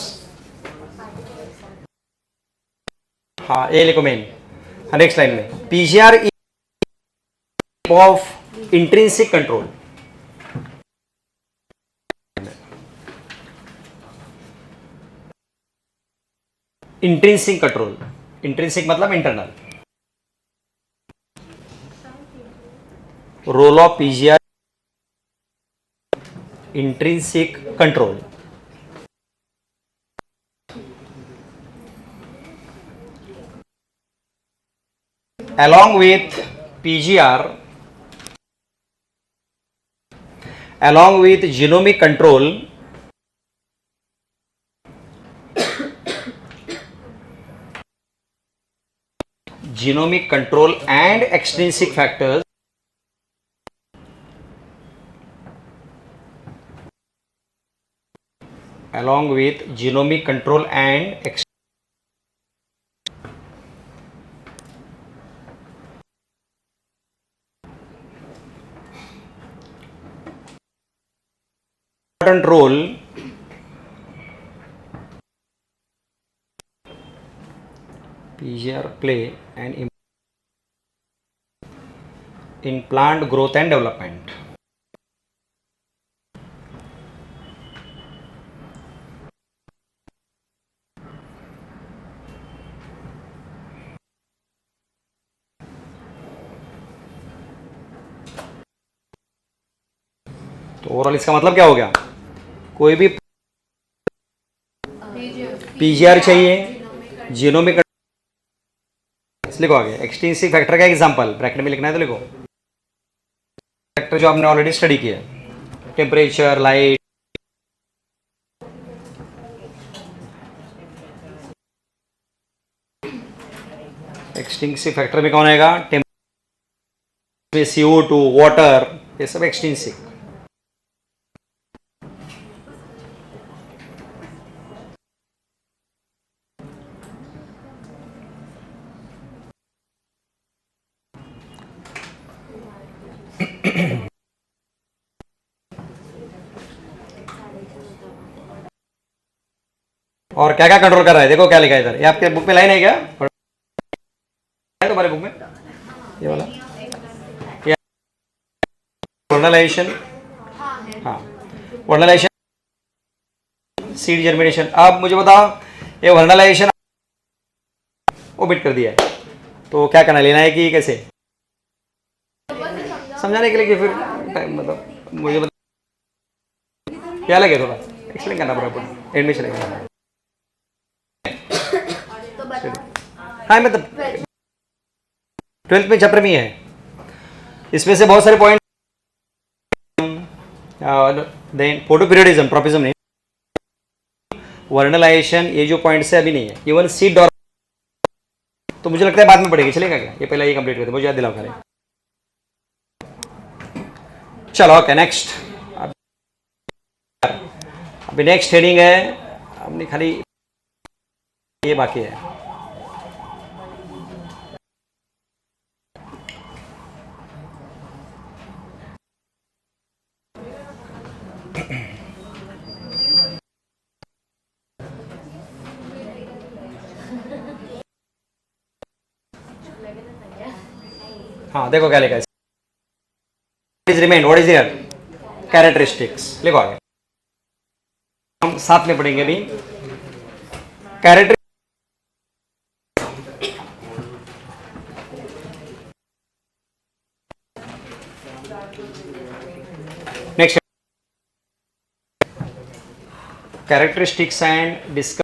हाँ ये लिखो मेन। नेक्स्ट लाइन में PGR of intrinsic control. Intrinsic control, intrinsic मतलब internal. Role of PGR intrinsic control. Along with PGR, along with genomic control, genomic control and extrinsic factors, along with genomic control and important role PGR play in plant growth and development. तो overall इसका मतलब क्या हो गया? कोई भी PGR चाहिए, genomic लिखो आगे। एक्सटेंसिव फैक्टर का एग्जांपल ब्रैकेट में लिखना है तो लिखो। फैक्टर जो आपने ऑलरेडी स्टडी किया, टेम्परेचर, लाइट, एक्सटेंसिव फैक्टर में कौन आएगा? टेम्परेचर, CO2, वाटर, ये सब एक्सटेंसिव। और क्या क्या कंट्रोल कर रहा है? देखो क्या लिखा है इधर। ये आपके बुक में लाइन है क्या? है तुम्हारे बुक में ये वाला? वर्नलाइजेशन, हाँ वर्नलाइजेशन, सीड जर्मिनेशन। अब मुझे बताओ ये वर्नलाइजेशन ओमिट कर दिया है तो क्या करना, लेना है कि कैसे? समझाने के लिए कि फिर टाइम मतलब मुझे क्या लगे थोड़ा एक्सप्लेन करना पड़ेगा। एडमिशन है हाँ मतलब 12th में चैप्टर में है, इसमें से बहुत सारे point. Then photoperiodism, tropism नहीं, वर्नलाइजेशन, ये जो पॉइंट्स है अभी नहीं है। इवन सीड और तो मुझे लगता है बाद में पड़ेगी, चलेगा क्या? ये पहले ये कंप्लीट करते, मुझे याद दिलाओ करें। चलो ओके नेक्स्ट। अभी नेक्स्ट हेडिंग है अपनी, खाली ये बाकी है। हाँ देखो क्या लिखा है, is remain, what is here, characteristics लिखो आगे, हम साथ में पढ़ेंगे अभी character. Next characteristics and discuss.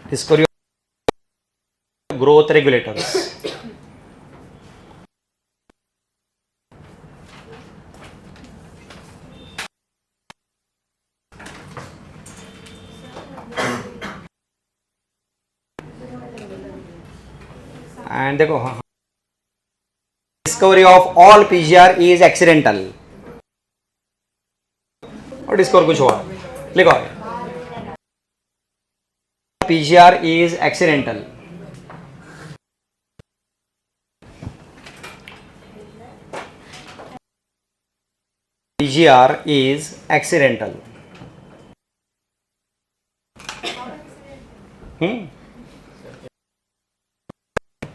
Discovery of growth regulators. And देखो हाँ, discovery of all PGR is accidental. और डिस्कवर कुछ हुआ, लिखो आगे, PGR is accidental. PGR is accidental.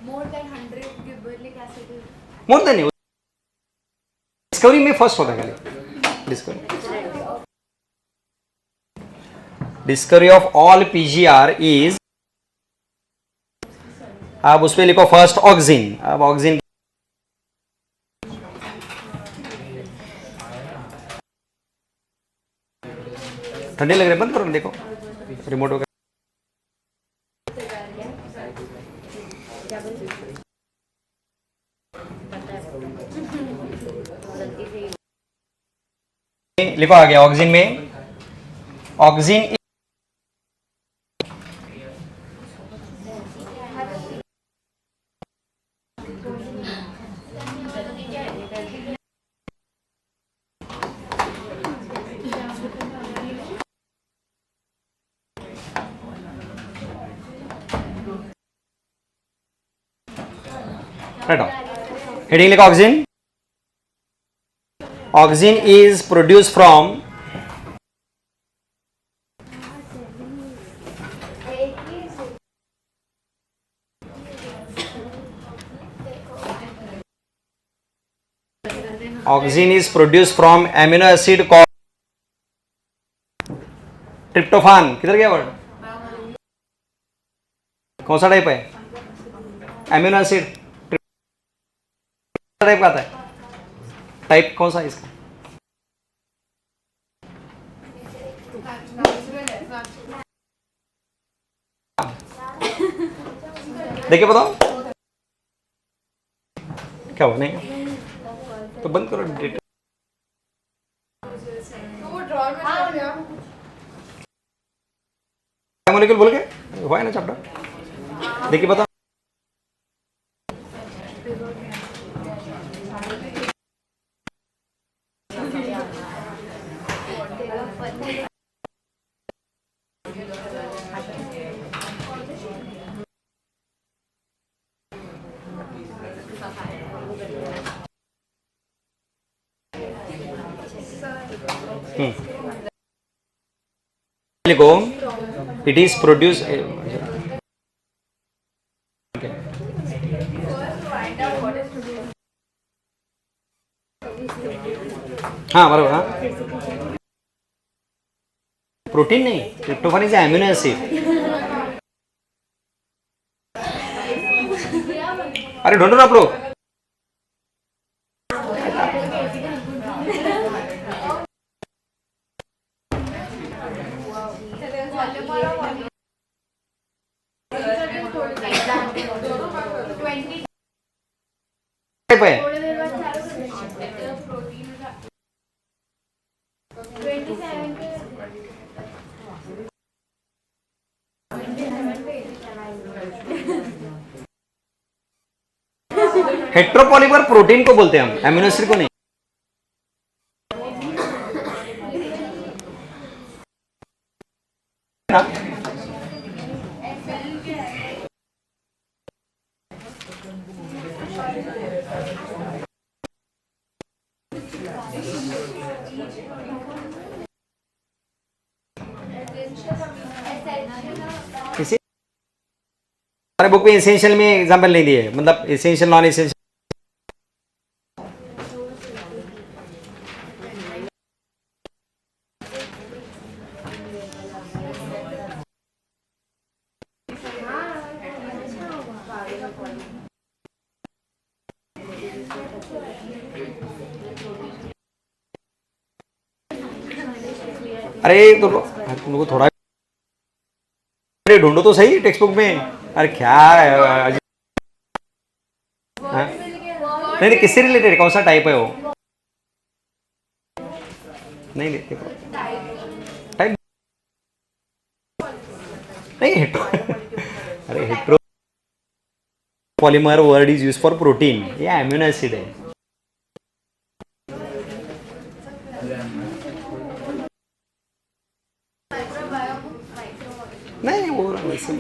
More than 100 gibberellic acid is more than discovery में first होता है खाली discovery of all PGR is, अब उस पर लिखो फर्स्ट ऑक्सिन। अब ऑक्सिन ठंडे लग रहे, बंद करो, देखो रिमोट वगैरह। लिखो आ गया ऑक्सिन में, ऑक्सिन हेडिंग लिखा auxin, auxin is produce from auxin is produce from amino acid called tryptophan. किधर गया वर्ड, कौन सा टाइप है, एमिनो एसिड टाइप का आता है, टाइप कौन सा है इसका, देखिए बताओ क्या हुआ, नहीं तो बंद करो डेटा। तो वो ड्रॉर में रख दिया। मॉलिक्यूल बोल के हुआ है ना चैप्टर, देखिए बताओ। लिखो इट इज प्रोड्यूस, हाँ बराबर, हाँ प्रोटीन नहीं, ट्रिप्टोफान इज एमिनो एसिड। अरे ढूंढो ना आप लोग, टाइप है, थोड़ी देर बाद चालू कर 27 के हेट्रोपॉलीमर प्रोटीन को बोलते हैं हम, एमिनो एसिड को नहीं। किसी हमारे बुक में एसेंशियल में एग्जांपल नहीं दिए, मतलब एसेंशियल नॉन एसेंशियल। अरे तो तुमको थोड़ा अरे ढूंढो तो सही टेक्स्ट बुक में। अरे क्या है हाँ? नहीं नहीं, किससे रिलेटेड, कौन सा टाइप है वो? नहीं नहीं टाइप नहीं, हेट्रो अरे hetero polymer word is use for protein, ये अमीनो एसिड है। नहीं वो वैसे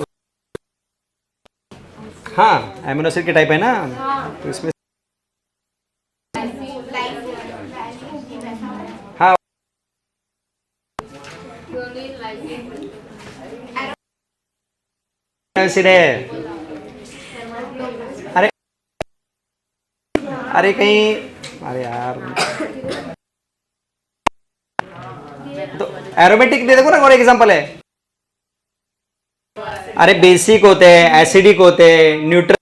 हाँ अमीनो एसिड के टाइप है ना, तो इसमें हाँ एसिड है। अरे अरे कहीं अरे यार तो एरोमेटिक दे देखो ना, और एग्जांपल है। अरे बेसिक होते हैं, एसिडिक होते हैं, न्यूट्रल।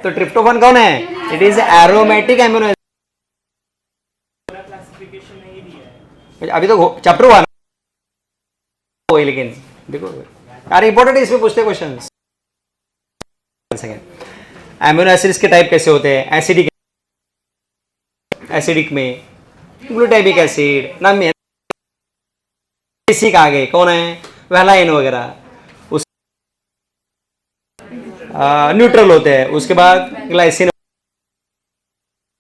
तो ट्रिप्टोफान कौन है? It is aromatic amino acid. अभी तो चैप्टर 1 वही, लेकिन देखो अरे इंपॉर्टेंट है, इसमें पूछते क्वेश्चन। एमिनो एसिड्स के टाइप कैसे होते हैं? एसिडिक, एसिडिक में ग्लूटामिक एसिड नाम में, बेसिक आ गए कौन है? वेलाइन वगैरह। उस न्यूट्रल होते हैं, उसके बाद ग्लाइसिन।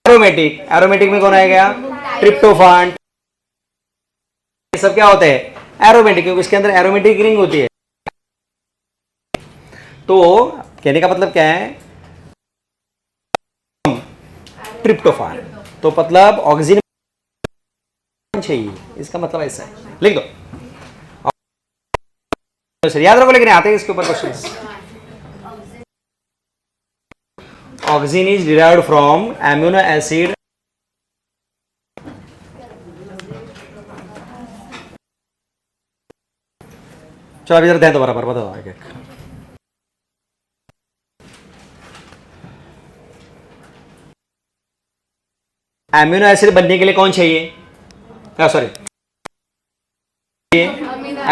एरोमेटिक, एरोमेटिक में कौन आएगा? ट्रिप्टोफान। ये सब क्या होते हैं? एरोमेटिक, क्योंकि इसके अंदर एरोमेटिक रिंग होती है। तो कहने का मतलब क्या है? ट्रिप्टोफान, तो मतलब ऑक्सीजन चाहिए, इसका मतलब ऐसा है। लिख दो सर, याद रखो, लेकिन आते हैं इसके ऊपर questions. Oxygen is derived from amino acid चलो अभी जरा ध्यान दो, बराबर बताओ एक एक। एमिनो एसिड बनने के लिए कौन चाहिए? Sorry,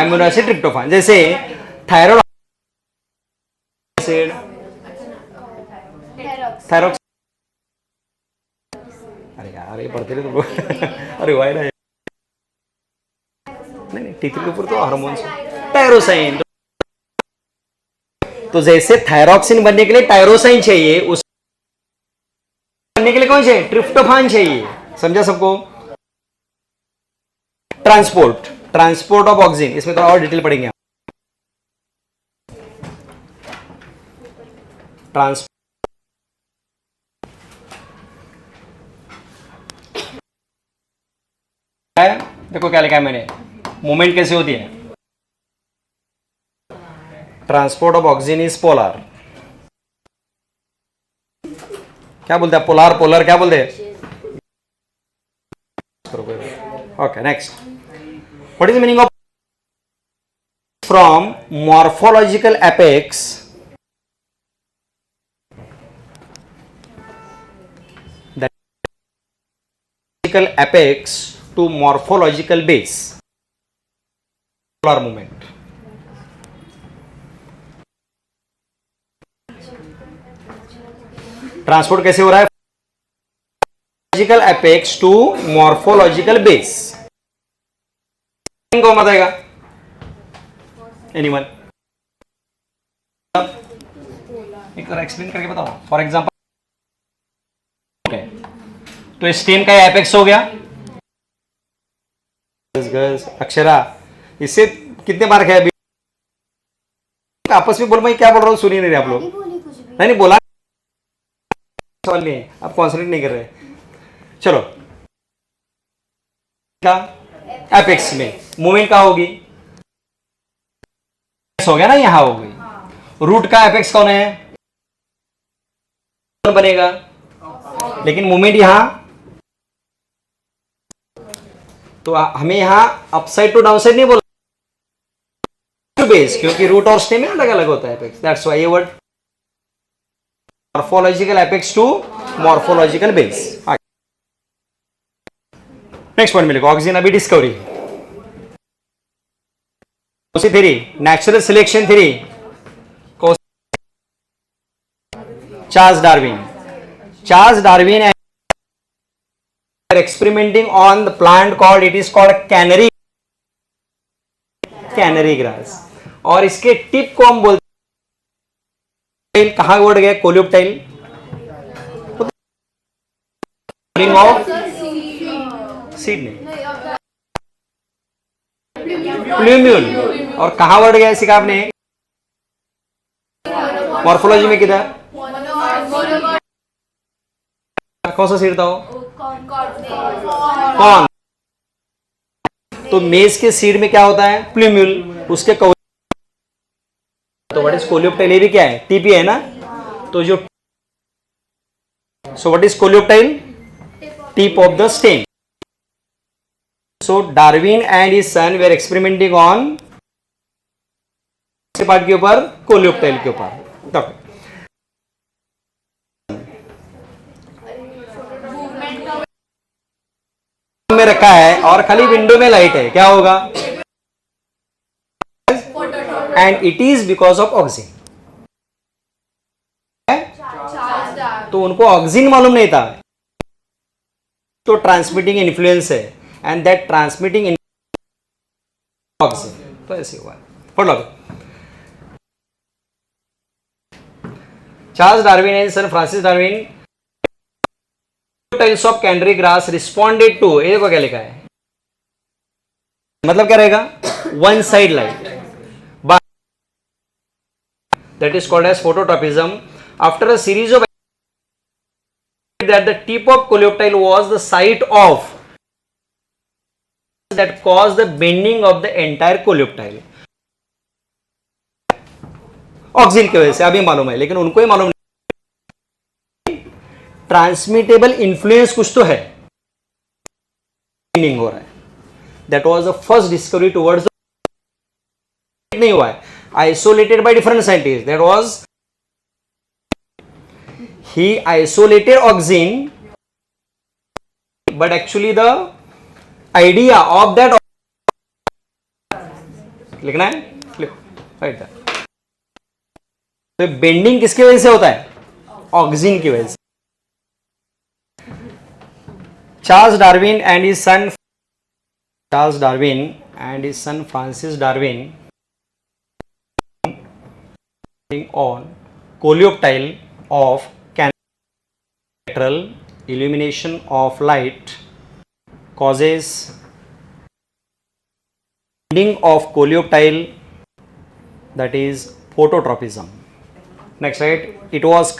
amino acid tryptophan. जैसे थायराइड एसिड, थायरॉक्स। अरे यार ये पढ़ते रहे तुम लोग अरे वाई ना, नहीं टीचर के ऊपर तो हार्मोन्स, टायरोसाइन। तो जैसे थायरॉक्सिन बनने के लिए टायरोसाइन चाहिए, उस बनने के लिए कौन चाहिए? ट्रिप्टोफान चाहिए। समझा सबको? ट्रांसपोर्ट, ट्रांसपोर्ट ऑफ ऑक्सीजन, इसमें थोड़ा और डिटेल पढ़ेंगे। ट्रांस देखो क्या लिखा है मैंने, मूवमेंट कैसे होती है? Transport of auxin is polar. क्या बोलते हैं? पोलर, पोलर क्या बोलते हैं? Okay next, what is the meaning of from morphological apex apex to morphological base, polar movement। Transport कैसे हो रहा है? Morphological apex to morphological base. कौन बताएगा? एनीवन? एक बार एक्सप्लेन करके बताओ। फॉर एग्जांपल तो स्टेम का एपेक्स हो गया। अक्षरा, इससे कितने मार्क है? अभी आपस में बोल, मैं क्या बोल रहा हूँ सुनिए नहीं रहे आप लोग। नहीं बोला, सवाल नहीं है, आप कॉन्सेंट्रेट नहीं कर रहे। चलो, का एपेक्स में मूवमेंट क्या होगी? हो गया ना, यहां हो गई। रूट का एपेक्स कौन है, कौन बनेगा, लेकिन मोमेंट यहां, तो हमें यहां अपसाइड टू डाउन साइड नहीं बोला टू बेस, क्योंकि रूट और स्टेम में अलग अलग होता है एपेक्स, दैट्स व्हाई ये word morphological apex to morphological base. Next point मिलेगा, ऑक्सीजन अभी डिस्कवरी, कौन सी theory, natural selection theory, Charles Darwin. Charles Darwin experimenting on the plant called, it is called canary grass, और इसके tip को हम बोलते हैं, कहां उड़ गया, कोलियोप्टाइल ऑफ सीड ने, प्लूम्यूल, और कहां उड़ गया सिखा आपने, मॉर्फोलॉजी में किधर, कौन सा सीड था वो, कौन, तो मेज के सीड में क्या होता है, प्लूम्यूल, उसके कवर, तो व्हाट इज कोलियोप्टाइल, ये भी क्या है, टीपी है ना, तो जो, so what is coleoptile, tip of the stem. So Darwin and his son वे आर एक्सपेरिमेंटिंग ऑन पार्ट के ऊपर, कोलियोप्टाइल के ऊपर, में रखा है और खाली विंडो में लाइट है, क्या होगा, and it is because of oxygen, तो उनको ऑक्सीजन मालूम नहीं था, तो ट्रांसमिटिंग इन्फ्लुएंस है, एंड दैट ट्रांसमिटिंग ऑक्सीजन, तो ऐसे हुआ है। पढ़ लो, Charles Darwin and sir Francis Darwin types of canary grass responded to, ये देखो क्या लिखा है, मतलब क्या रहेगा, one side light, that is called as phototropism, after a series of that the tip of coleoptile was the site of that caused the bending of the entire coleoptile, oxygen की वजह से, अभी मालूम है, लेकिन उनको ही मालूम नहीं, ट्रांसमिटेबल इन्फ्लुएंस कुछ तो है, बेंडिंग हो रहा है, that was the first discovery towards, नहीं हुआ है, isolated by different scientists, that was, he isolated oxygen, but actually the idea of that, लिखना है, राइट, तो बेंडिंग किसकी वजह से होता है, ऑक्सीजन की वजह से। Charles Darwin and his sun, Charles Darwin and his sun Francis Darwin on coleoptile of lateral illumination of light causes bending of coleoptile, that is phototropism. Next slide, it was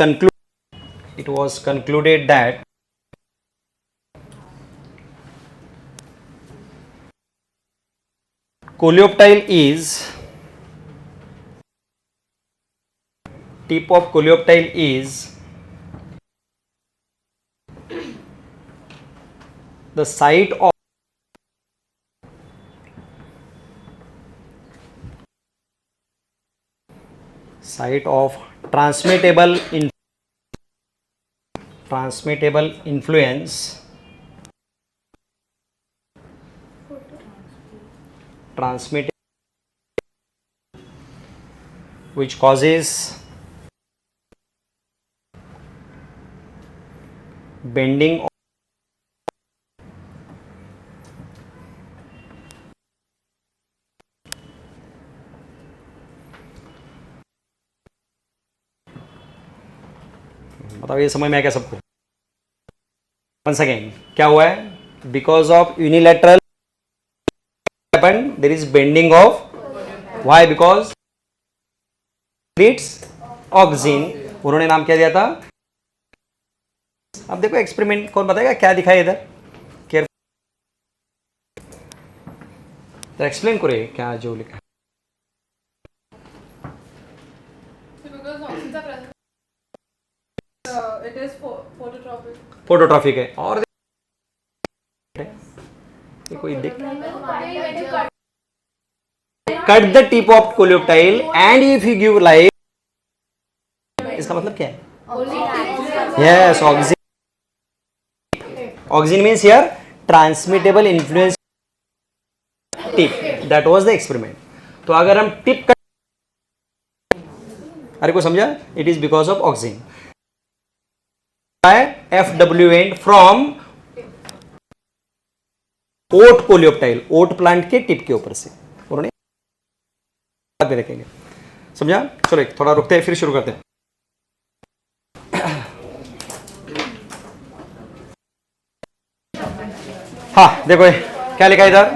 concluded that coleoptile is, tip of coleoptile is the site of transmittable influence, which causes bending of बताओ, ये समझ में आएगा सबको, once again क्या हुआ है, because of unilateral happened, there is bending of, why, because it's oxygen, उन्होंने नाम क्या दिया था, अब देखो एक्सपेरिमेंट कौन बताएगा, क्या दिखाया इधर, केयरफुल एक्सप्लेन करे क्या जो लिखा है, it is phototropic. फोटोट्रॉफिक है। और ये कोई देख cut the tip of coleoptile and if you give light, इसका मतलब क्या है? Yes, auxin. Auxin means here transmittable influence tip, that was the experiment. तो अगर हम टिप कट, अरे को समझा? It is because of auxin. FW and from oat coleoptile, oat plant के टिप के ऊपर से उन्होंने बाद में देखेंगे। समझा? चलो एक थोड़ा रुकते हैं फिर शुरू करते हैं। हाँ देखो ये क्या लिखा है इधर,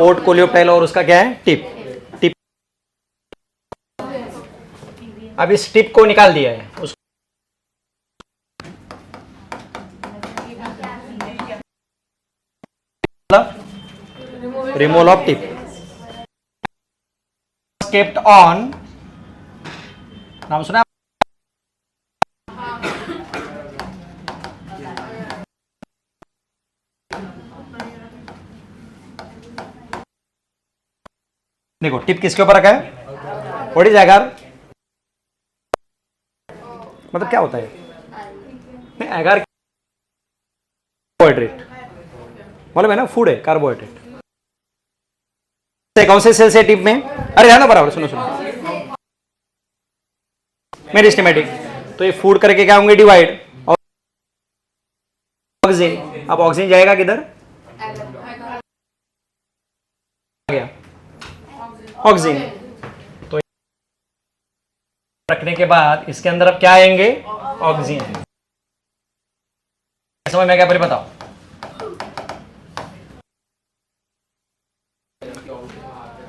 ओट कोलियोप्टाइल और उसका क्या है? टिप। टिप अब इस टिप को निकाल दिया है, उसको removal of tip kept on, नाम सुना? देखो टिप किसके ऊपर रखा है? व्हाट इज एगार? मतलब क्या होता है? नहीं, एगार कार्बोहाइड्रेट, मालूम है ना, फूड है, कार्बोहाइड्रेट। कौन से सेल से टिप में? अरे है ना बराबर, सुनो सुनो मेरी स्कीमेटिक। तो ये फूड करके क्या होंगे? डिवाइड। और ऑक्सीजन, अब ऑक्सीजन जाएगा किधर? गया ऑक्सीजन। तो रखने के बाद इसके अंदर अब क्या आएंगे? ऑक्सीजन। समझ में क्या? पर बताओ।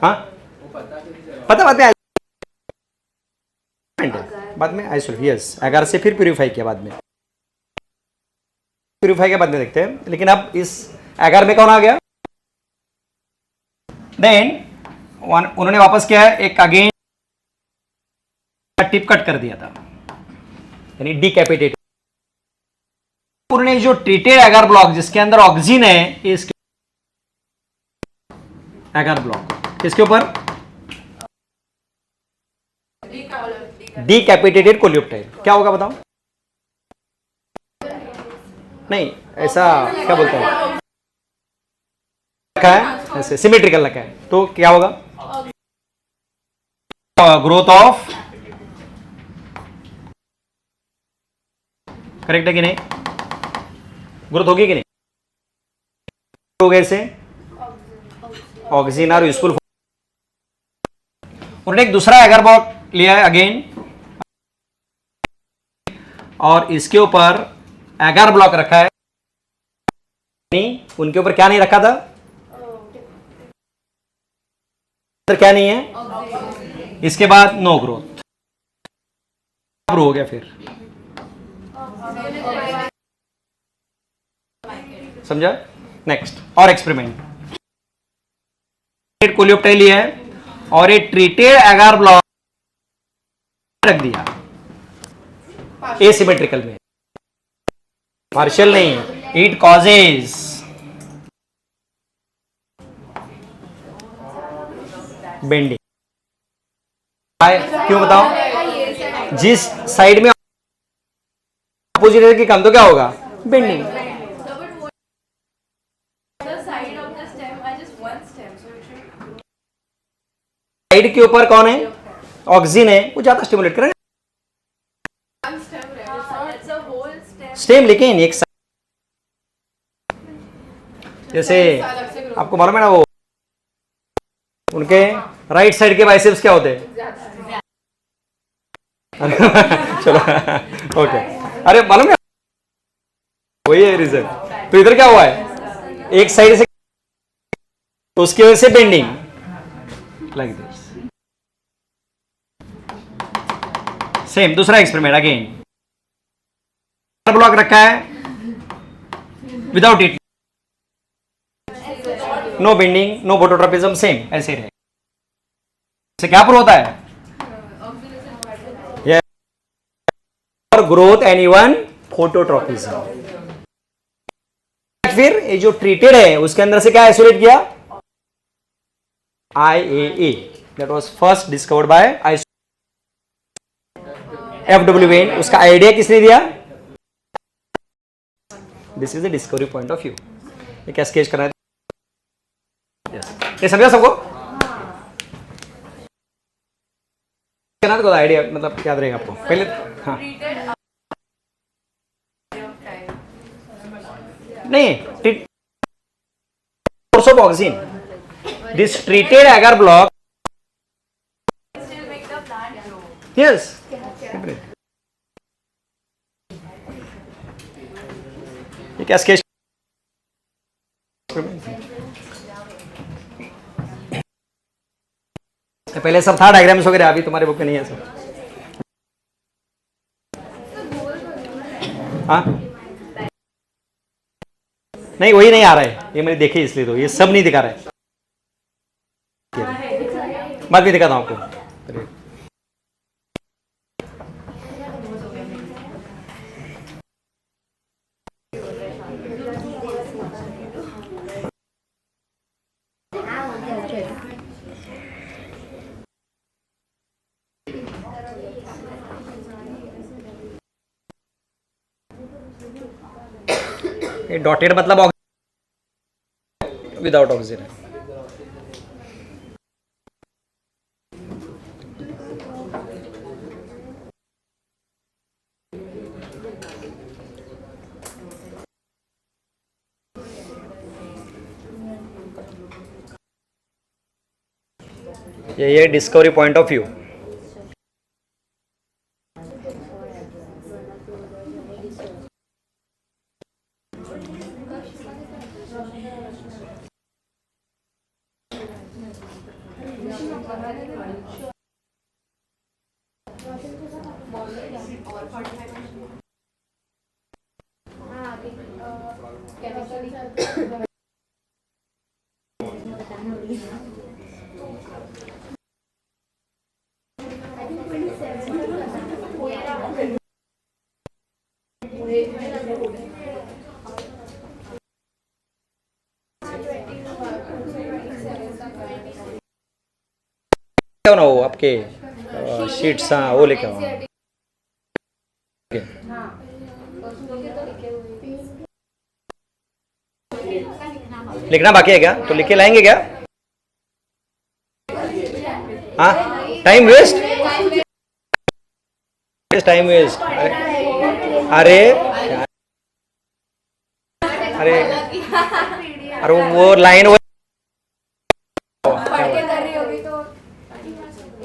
हाँ पता, बाद में आइसोलेट, यस, एगार से फिर प्यूरिफाई किया, बाद में प्यूरिफाई के बाद में देखते हैं। लेकिन अब इस एगार में कौन आ गया? देन उन्होंने वापस किया है एक अगेन टिप कट कर दिया था, यानी डिकैपिटेट। उन्होंने जो ट्रीटेड एगार ब्लॉक जिसके अंदर ऑक्सीजन है, इसके एगार ब्लॉक किसके ऊपर? Decapitated coleoptile. क्या होगा बताओ? नहीं ऐसा क्या बोलते हैं, रखा है ऐसे सिमेट्रिकल रखा है, तो क्या होगा? ग्रोथ ऑफ, करेक्ट है कि नहीं? ग्रोथ होगी कि नहीं? हो गए से ऑक्सीजन आर यूजफुल। उन्होंने एक दूसरा एगार ब्लॉक लिया है अगेन, और इसके ऊपर एगार ब्लॉक रखा है। नहीं, उनके ऊपर क्या नहीं रखा था? क्या नहीं है? इसके बाद नो ग्रोथ हो गया। फिर समझा? नेक्स्ट और एक्सपेरिमेंट। कोलियोप्टाइल लिया है और एक ट्रीटेड एगार ब्लॉक रख दिया एसिमेट्रिकल में, पार्शियल नहीं। It causes bending. क्यों बताओ? जिस साइड में अपोजिट की कम, तो क्या होगा? बेंडिंग। साइड के ऊपर कौन है? ऑक्सीजन है, वो ज्यादा स्टिमुलेट करेगा स्टेम। लेकिन एक जैसे आपको मालूम है ना, वो उनके राइट साइड के बाइसेप्स क्या होते हैं? चलो ओके, अरे मालूम है वही है रीजन। तो इधर क्या हुआ है? एक साइड से, तो उसकी वजह से बेंडिंग लाइक दिस। सेम दूसरा एक्सपेरिमेंट अगेन, ब्लॉक रखा है without it, no bending, no phototropism, same ऐसे रहे। इससे क्या प्रूव होता है? Growth and even phototropism. फिर ये जो ट्रीटेड है उसके अंदर से क्या आइसोलेट किया? IAA, that was first discovered by FW when. उसका आइडिया किसने दिया? This is the discovery point of view. ये क्या स्केच करना है? ये समझा सबको? करना तो आइडिया मतलब याद रहेगा आपको पहले। हाँ नहीं, source of oxygen. This treated agar block. Still make the plant grow. Yes. ये क्या स्केच? पहले सब था डायग्राम्स वगैरह, अभी तुम्हारे बुक में नहीं है सब। हाँ नहीं, वही नहीं आ रहा है, ये मैंने देखे इसलिए, तो ये सब नहीं दिखा रहा है। बाद में दिखाता हूँ आपको। ये डॉटेड मतलब विदाउट ऑक्सीजन है। ये डिस्कवरी पॉइंट ऑफ व्यू। ना वो आपके शीट्स, हाँ वो लेके आओ। लिखना बाकी है क्या? तो लिख के लाएंगे क्या? हाँ टाइम वेस्ट, टाइम वेस्ट। अरे अरे अरे वो लाइन वो,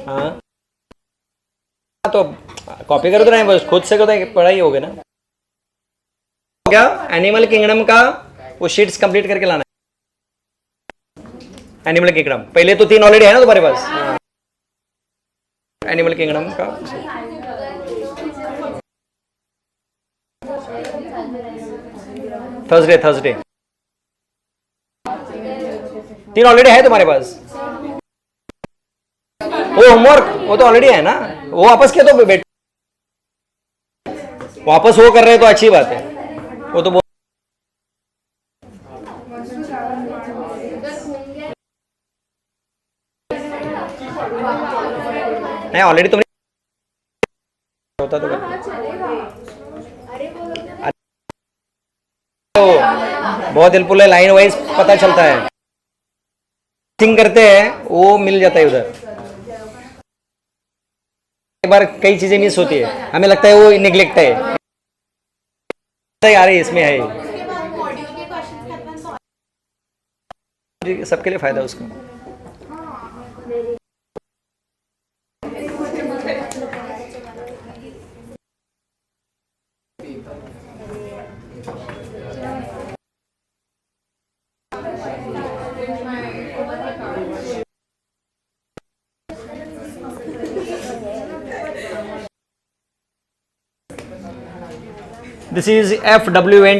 हाँ तो कॉपी कर दो ना, बस खुद से करो, पढ़ाई हो गया ना। क्या एनिमल किंगडम का वो शीट्स कंप्लीट करके लाना है। एनिमल किंगडम पहले तो 3 ऑलरेडी है ना तुम्हारे पास। एनिमल किंगडम का थर्सडे 3 ऑलरेडी है तुम्हारे पास। वो होमवर्क वो तो ऑलरेडी है ना, वो वापस किया तो बेट वापस वो कर रहे तो अच्छी बात है। वो तो नहीं, ऑलरेडी तुमने होता तो बहुत हेल्पफुल है, लाइन वाइज पता चलता है। थिंक करते हैं वो मिल जाता है उधर। एक बार कई चीजें मिस होती है, हमें लगता है वो निग्लेक्ट है, यार इसमें है। सबके लिए फायदा उसका। This is FWN.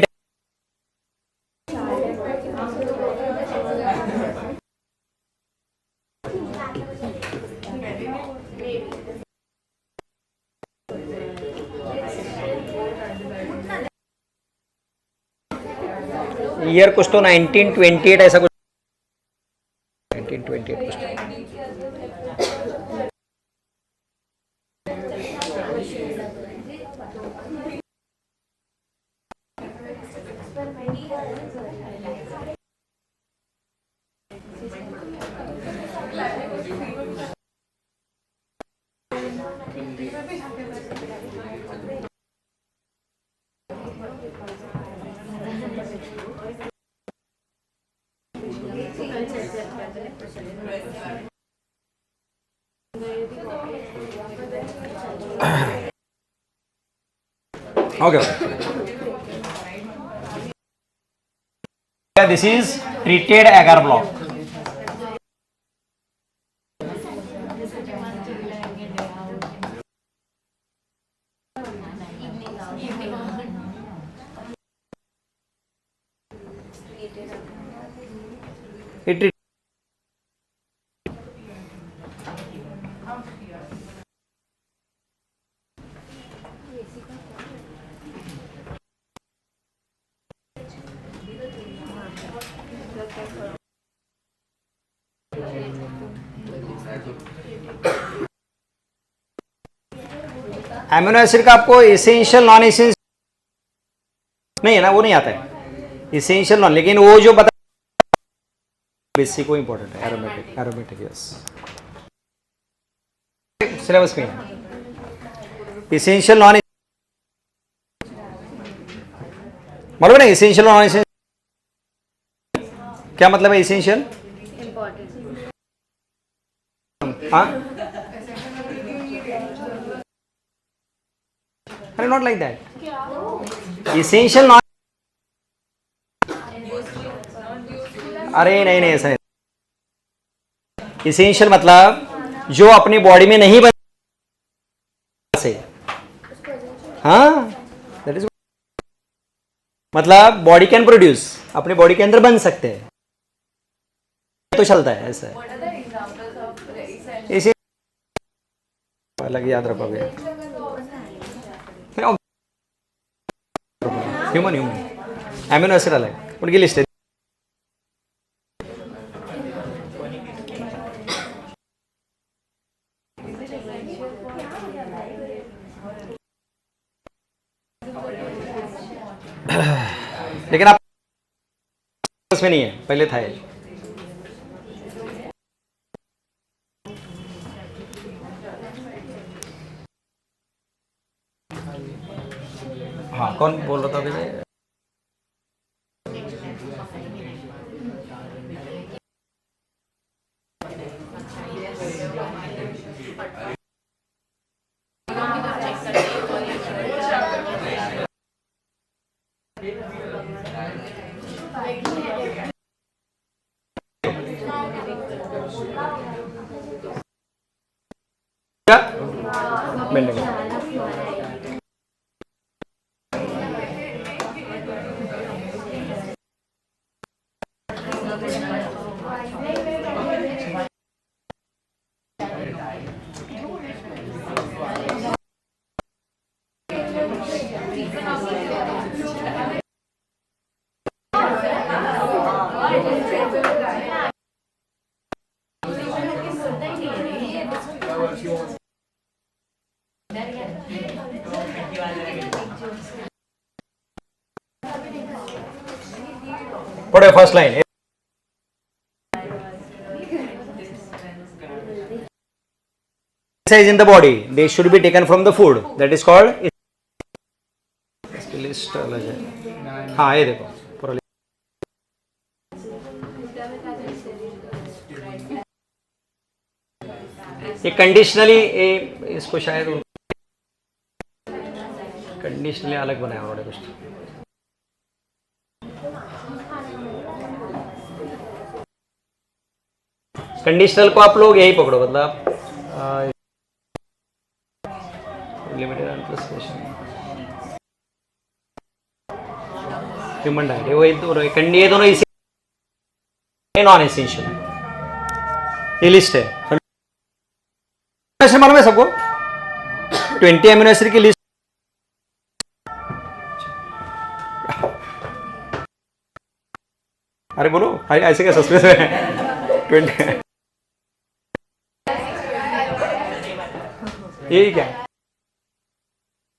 ईयर कुछ तो 1928 ऐसा कुछ, 1928 कुछ तो। Okay. This is treated agar block. It amino acid का आपको एसेंशियल नॉन एसेंशियल नहीं है ना, वो नहीं आता है एसेंशियल नॉन, लेकिन वो जो बता बेसिक वो इंपॉर्टेंट है, एरोमेटिक, एरोमेटिक यस सिलेबस में है। एसेंशियल नॉन मालूम है ना, एसेंशियल नॉन एसेंशियल क्या मतलब है? एसेंशियल हाँ, अरे not like that essential non, अरे नहीं नहीं ऐसा नहीं। एसेंशियल मतलब जो अपनी बॉडी में नहीं बन से, हाँ दैट इज मतलब बॉडी कैन प्रोड्यूस, अपनी बॉडी के अंदर बन सकते हैं तो चलता है ऐसा है। इसे अलग याद रखोगे, ह्यूमन ह्यूमन एमिनो एसिड अलग, उनकी लिस्ट है। लेकिन आप उसमें नहीं है, पहले था ये। हाँ कौन बोल रहा था अभी से? क्या मिनट पढ़ो first line. Is in the body, they should be taken from the food, that is called इसकी लिस्ट अलग है। हाँ ये देखो पूरा ये कंडीशनली, इसको शायद कंडीशनली अलग बनाया उन्होंने कुछ। कंडीशनल को आप लोग यही पकड़ो, मतलब लिमिटेड ह्यूमन डाइट, ये दोनों इसी नॉन एसेंशियल, ये लिस्ट है। मालूम है सबको 20 एमिनो एसिड की लिस्ट। अरे बोलो, अरे ऐसे क्या सस्पेंस है? 20 ये क्या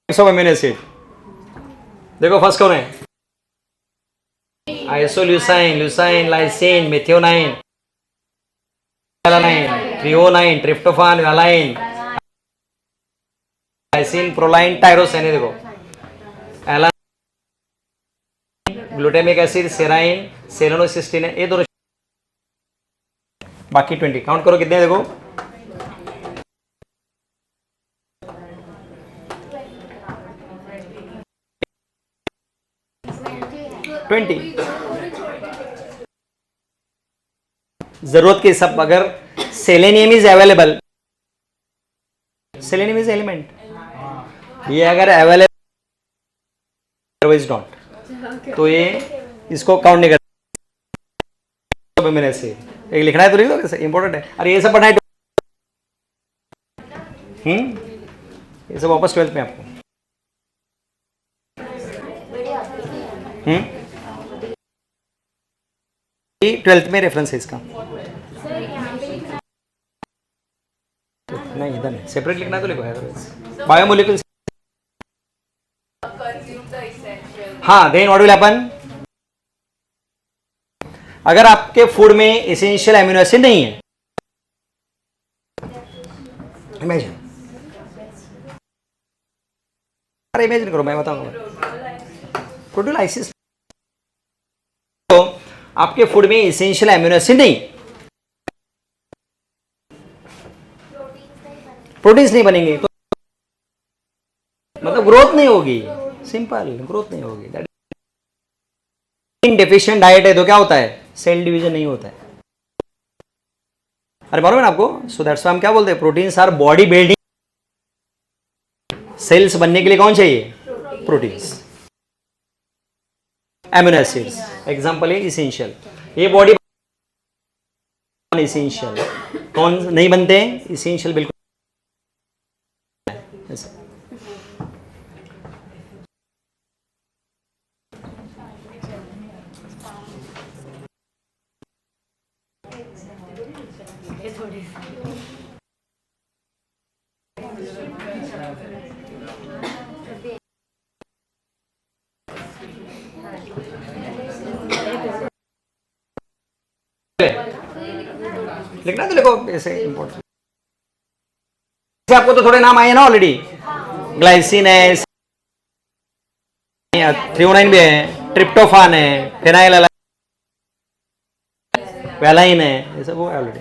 सब अमीनो एसिड? देखो फर्स्ट कौन है? Isoleucine, leucine, lysine, methionine, alanine, threonine, tryptophan, valine, lysine, proline, tyrosine. देखो alanine, glutamic acid, serine, selenocysteine है, ये दोनों। बाकी 20 काउंट करो कितने? देखो 20। जरूरत के सब, अगर selenium is available, selenium is element, ये अगर अवेलेबल अदरवाइज नॉट, तो ये इसको काउंट नहीं करता। मैंने से एक लिखना है तो लिख दो, कैसे इंपॉर्टेंट है। अरे ये सब पढ़ना है, ये सब वापस 12th में आपको। 12th में रेफरेंस है इसका। नहीं इधर नहीं, सेपरेट लिखना है तो लिखो बायोमोलिक्यूल्स। हाँ, देन व्हाट विल हैपन? अगर आपके फूड में एसेंशियल एमिनो एसिड नहीं है, इमेजिन, अरे इमेजिन करो, मैं बताऊंगा। प्रोटीओलाइसिस, तो आपके फूड में एसेंशियल एमिनो एसिड नहीं, प्रोटीन्स नहीं बनेंगे, तो मतलब ग्रोथ नहीं होगी। सिंपल, ग्रोथ नहीं होगी। डेफिशिएंट डाइट है तो क्या होता है? सेल डिवीजन नहीं होता है। अरे मालूम है ना आपको? सो दैट्स व्हाई हम क्या बोलते हैं? Proteins are body building. Cells बनने के लिए कौन चाहिए? प्रोटीन्स। एमिनो एसिड्स एग्जांपल है इसेंशियल। ये बॉडी इसेंशियल कौन नहीं बनते? इसेंशियल बिल्कुल ऐसे। लिखना तो लिखो ऐसे इंपॉर्टेंट। आपको तो थोड़े नाम आए ना ऑलरेडी। ग्लाइसिन है, थ्रियोनाइन भी है, ट्रिप्टोफान है, फेनाइल वेलाइन है, ये सब वो है already.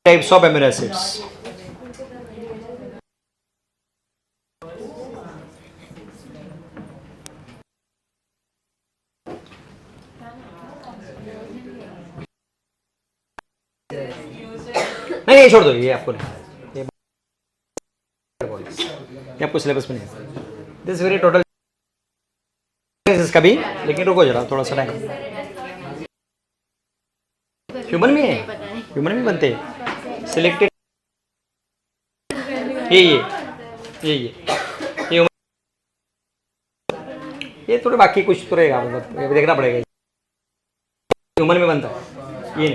Types of amino acids. नहीं छोड़ दो, ये आपको नहीं, ये आपको सिलेबस में नहीं। दिस वेरी टोटल इसका भी, लेकिन रुको जरा थोड़ा सा टाइम। ह्यूमन में है, ह्यूमन में बनते हैं सिलेक्टेड। ये थोड़े बाकी कुछ तो रहेगा, मतलब देखना पड़ेगा। ह्यूमन में बनता है, ये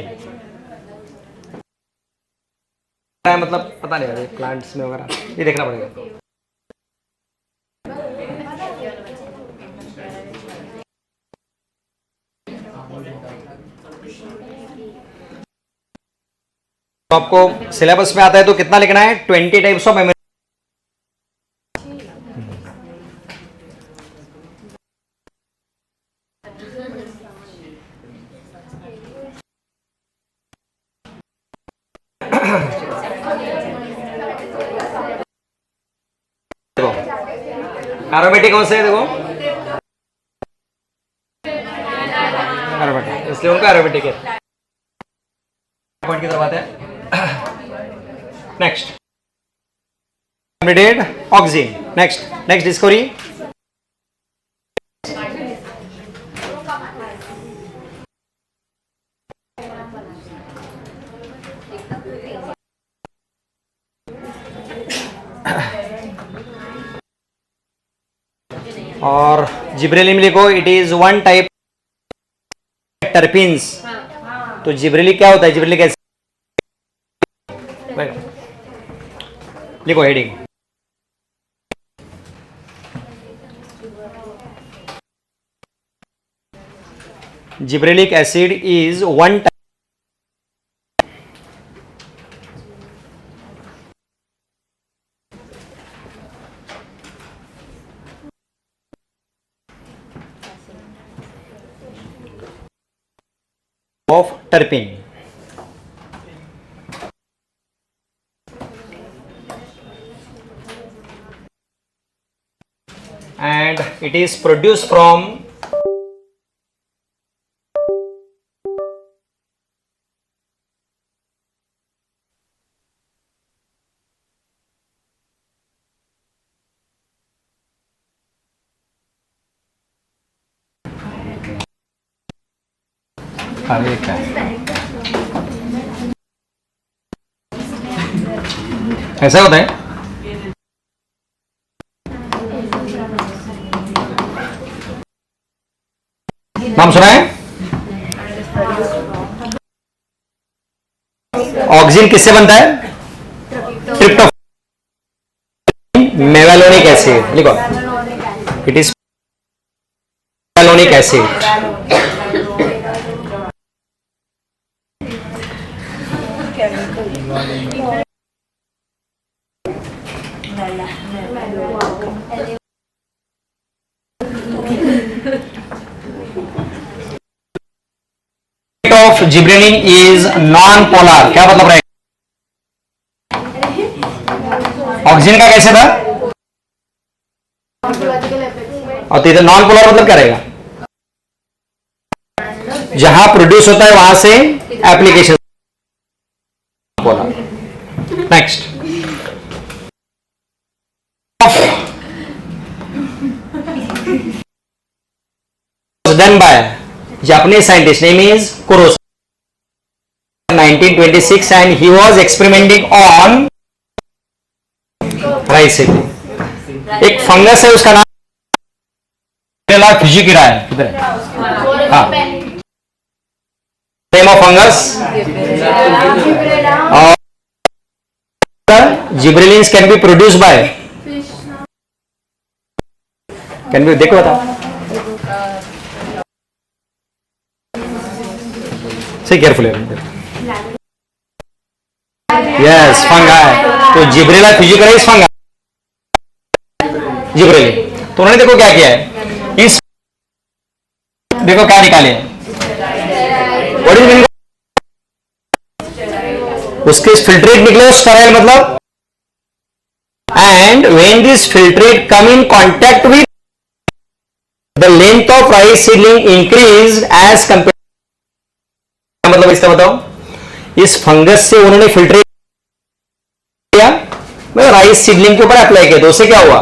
नहीं मतलब पता नहीं है प्लांट्स में वगैरह, ये देखना पड़ेगा। तो आपको सिलेबस में आता है तो कितना लिखना है? 20 टाइप्स ऑफ एमिनो। एरोमेटिक कौन से है? देखो एरोमेटिक, इसलिए उनका एरोमेटिक है। पॉइंट की तरफ आते हैं। Next completed oxygen. Next discovery. और जिब्रेलिन लिखो, it is one type terpenes. तो जिब्रेलिक क्या होता है, जिब्रेलिक एसिड लिखो heading. Gibberellic acid is one type of terpene, and it is produced from ऐसा होता है। नाम सुना है? ऑक्सीजन किससे बनता है? ट्रिप्टोफैन, मेवालोनिक एसिड लिखो, it is mevalonic acid. Of gibberellin is non polar. क्या मतलब रहेगा? ऑक्सीजन का कैसे था? और तो इधर नॉन पोलर मतलब क्या रहेगा? जहां प्रोड्यूस होता है वहां से application polar. Next, done by Japanese scientist, name is Kurosawa, 1926, and he was experimenting on rice seedling. एक फंगस है, उसका नाम फिजिकिरा है। किधर है? हाँ, नेम ऑफ फंगस। और gibberellins can be produce by, can be, देखो बताओ से केयरफुल। Yes, fungi. तो जिब्रेला फिजिकल इज फंगा जिब्रेली। तो उन्होंने देखो क्या किया है, इस देखो क्या निकाले, व्हाट इज मीनिंग, उसके फिल्ट्रेट निकले स्टेराइल मतलब, and when this filtrate come in contact with the length of rice seedling increase as compare. मतलब इसका बताओ, इस फंगस से उन्होंने फिल्ट्रेट किया, मतलब राइस सीडलिंग के ऊपर अप्लाई किया, तो उससे क्या हुआ,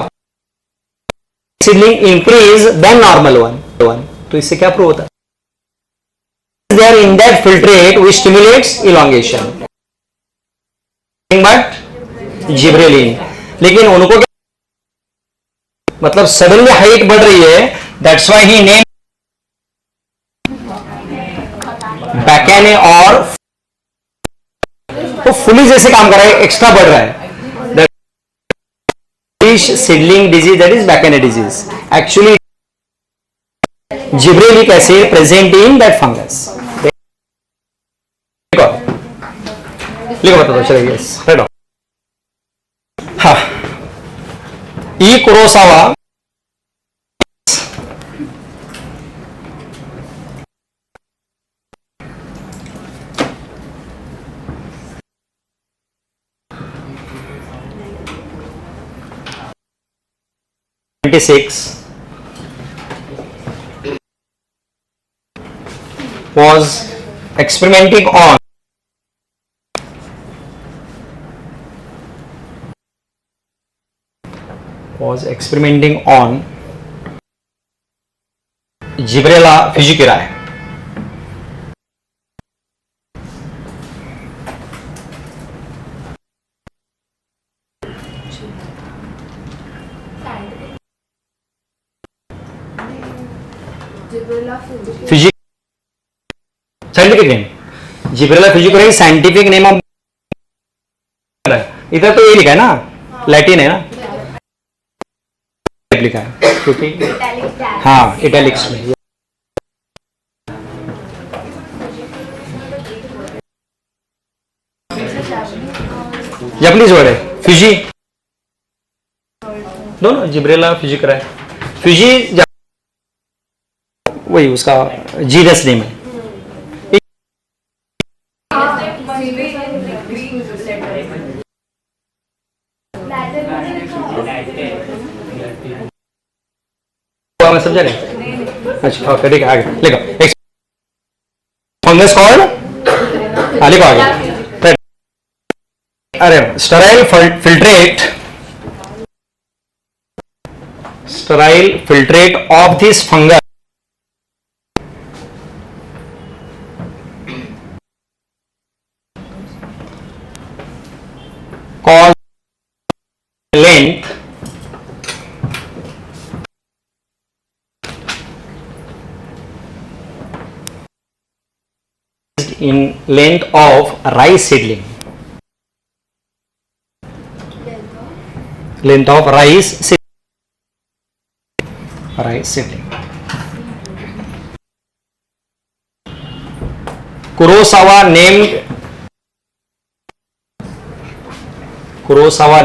seedling increase than normal one. तो इससे क्या प्रूव होता है, there in that filtrate which stimulates elongation, but gibberellin. लेकिन उनको क्या, मतलब सडनली हाइट बढ़ रही है, that's why he name bakanae, और तो फुली जैसे काम कर रहा है, एक्स्ट्रा बढ़ रहा है, seedling disease, that is bakanae disease. Actually gibberellic acid present in that fungus. लिखो बता दो, चलिए। Yes, right. हाँ, E Kurosawa was experimenting on Gibrella fujikirae. फिजिक scientific name, Gibberella fujikuroi scientific name of, इधर तो ये लिखा है ना, लैटिन है ना, लिखा है क्योंकि हाँ इटैलिक्स में। जापानीज वर्ड है फिजी, दोनों जिब्रेला फिजिकोरा है। फिजी वही उसका जीनस नेम है। मैं समझा नहीं, अच्छा ओके ठीक है, आगे लिखो। फंगस कॉल्ड, लिखो आगे। अरे sterile filtrate of this fungus cause length in length of rice seedling, length of rice seedling. Kurosawa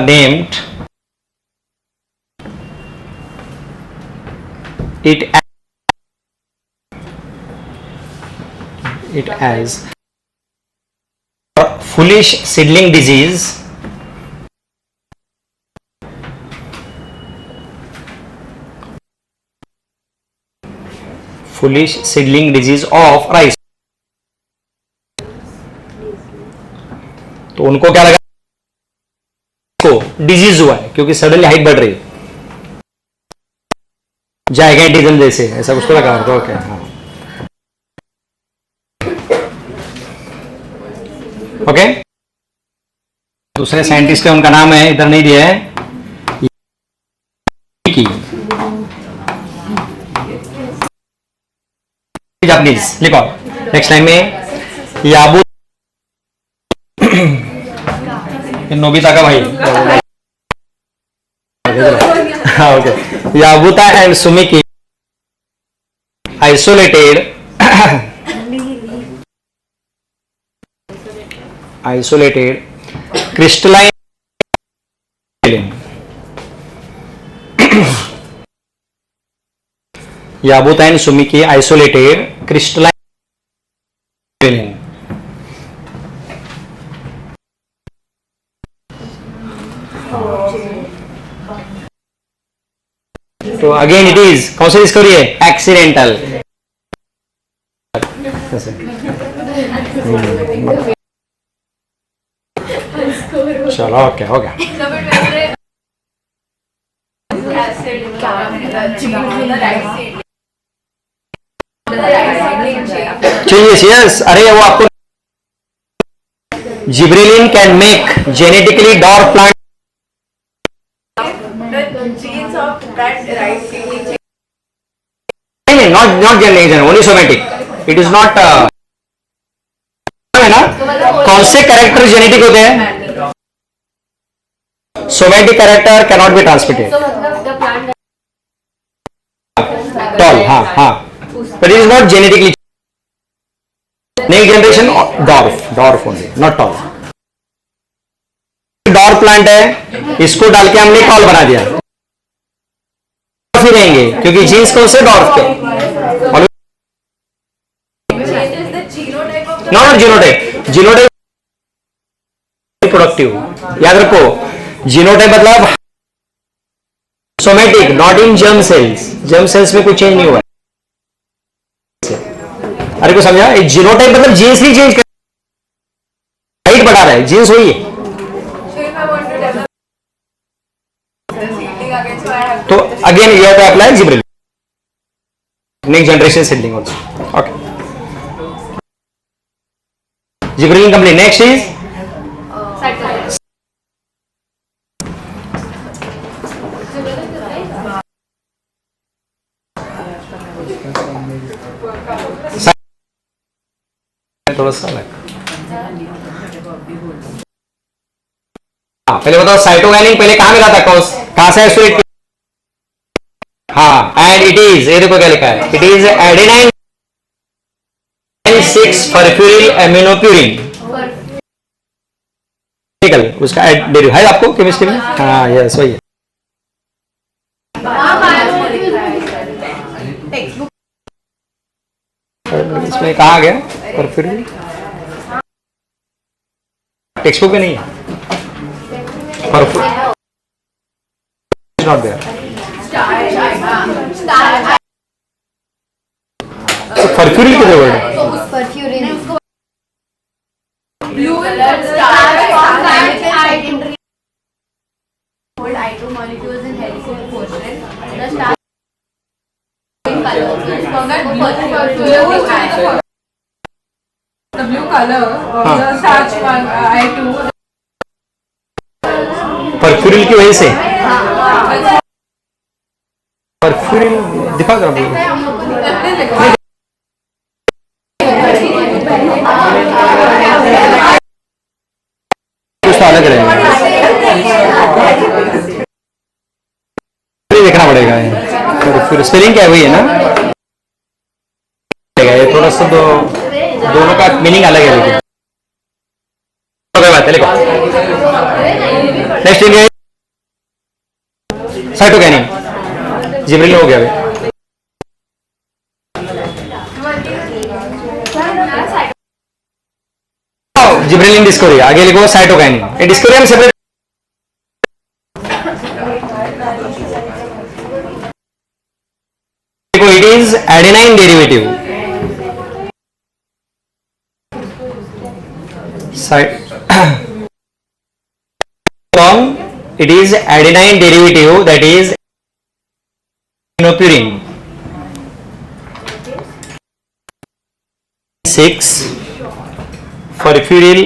named it as foolish seedling disease, of rice. तो उनको क्या लगा, को डिजीज हुआ है क्योंकि सडनली हाइट बढ़ रही है, जाइगेंटिज्म जैसे, ऐसा कुछ तो लगा होगा। ओके हाँ ओके। दूसरे साइंटिस्ट है, उनका नाम है, इधर नहीं दिया है, जापानीज लिखो। नेक्स्ट टाइम में याबू नोबिता का भाई, okay. Yabuta and Sumiki isolated crystalline Yabuta and Sumiki isolated crystalline तो अगेन इट इज कौन सी डिस्कवरी है, एक्सीडेंटल। चलो ओके हो गया। यस, अरे वो आपको gibberellin can make genetically dwarf plant, not generation, only somatic. It is not है ना, कौन से कैरेक्टर जेनेटिक होते हैं, somatic character cannot be transmitted, tall, हाँ हाँ, but it is not genetically. Next generation dwarf only, not tall. Dwarf plant है, इसको डाल के हमने टॉल बना दिया, रहेंगे क्योंकि जीन्स कौन से डॉर्फ के, नॉट जीनोटाइप प्रोडक्टिव, याद रखो। जीनोटाइप मतलब somatic, not in germ cells में कुछ चेंज नहीं हुआ है। अरे को समझा, जीनोटाइप मतलब जीन्स नहीं चेंज कर, हाइट बढ़ा रहा है, जीन्स वही है। तो again you have to apply gibberellin, next generation seedling also. Okay, gibberellin complete. Next is थोड़ा सा अलग। हाँ, पहले बताओ साइटोकाइनिन पहले कहाँ मिला था, कहाँ से आइसोलेट? हाँ, एंड इट इज, ये देखो क्या लिखा है, इट इज एडेनाइन 6 फॉस्फोरिल एमिनोप्यूरिन। उसका डेरिवेटिव है आपको केमिस्ट्री में? हाँ यस, वही है। इसमें कहाँ आ गया फॉस्फोरिल? टेक्स्ट बुक में नहीं है फॉस्फोरिल, नॉट देयर। फॉस्फोरिल किधर वर्ड है? Blue color hold I2 molecules in helical portion. The star color The blue color of the starch one, I2. Phosphoryl की वजह से फॉस्फोरिल दिखा कर कुछ तो अलग रहेगा, देखना पड़ेगा। फिर स्पेलिंग क्या है, वही है ना? ये थोड़ा सा दोनों का मीनिंग अलग है, लेकिन बात है। लिखो नेक्स्ट इंडिया साइटोकाइनिन, जिब्रेलिन हो गया। जिब्रेलिन डिस्कवरी, आगे लिखो साइटोकाइनिन। ये डिस्कवरी हम सेपरेट, देखो it is adenine derivative, it is adenine derivative, that is aminopurine 6 phosphoryl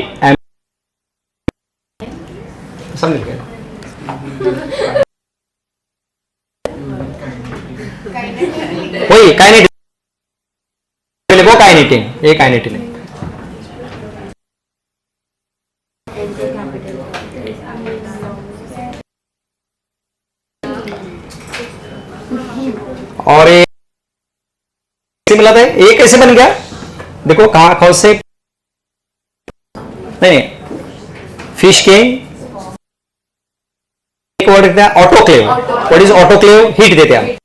समझ गए? वही काइनेटिन, लिखो काइनेटिन, ये काइनेटिन है। और ये मिला था, ये कैसे बन गया? देखो कहां कौन से, नहीं फिश के एक वर्ड देता है autoclave. What is autoclave? Heat देते हैं।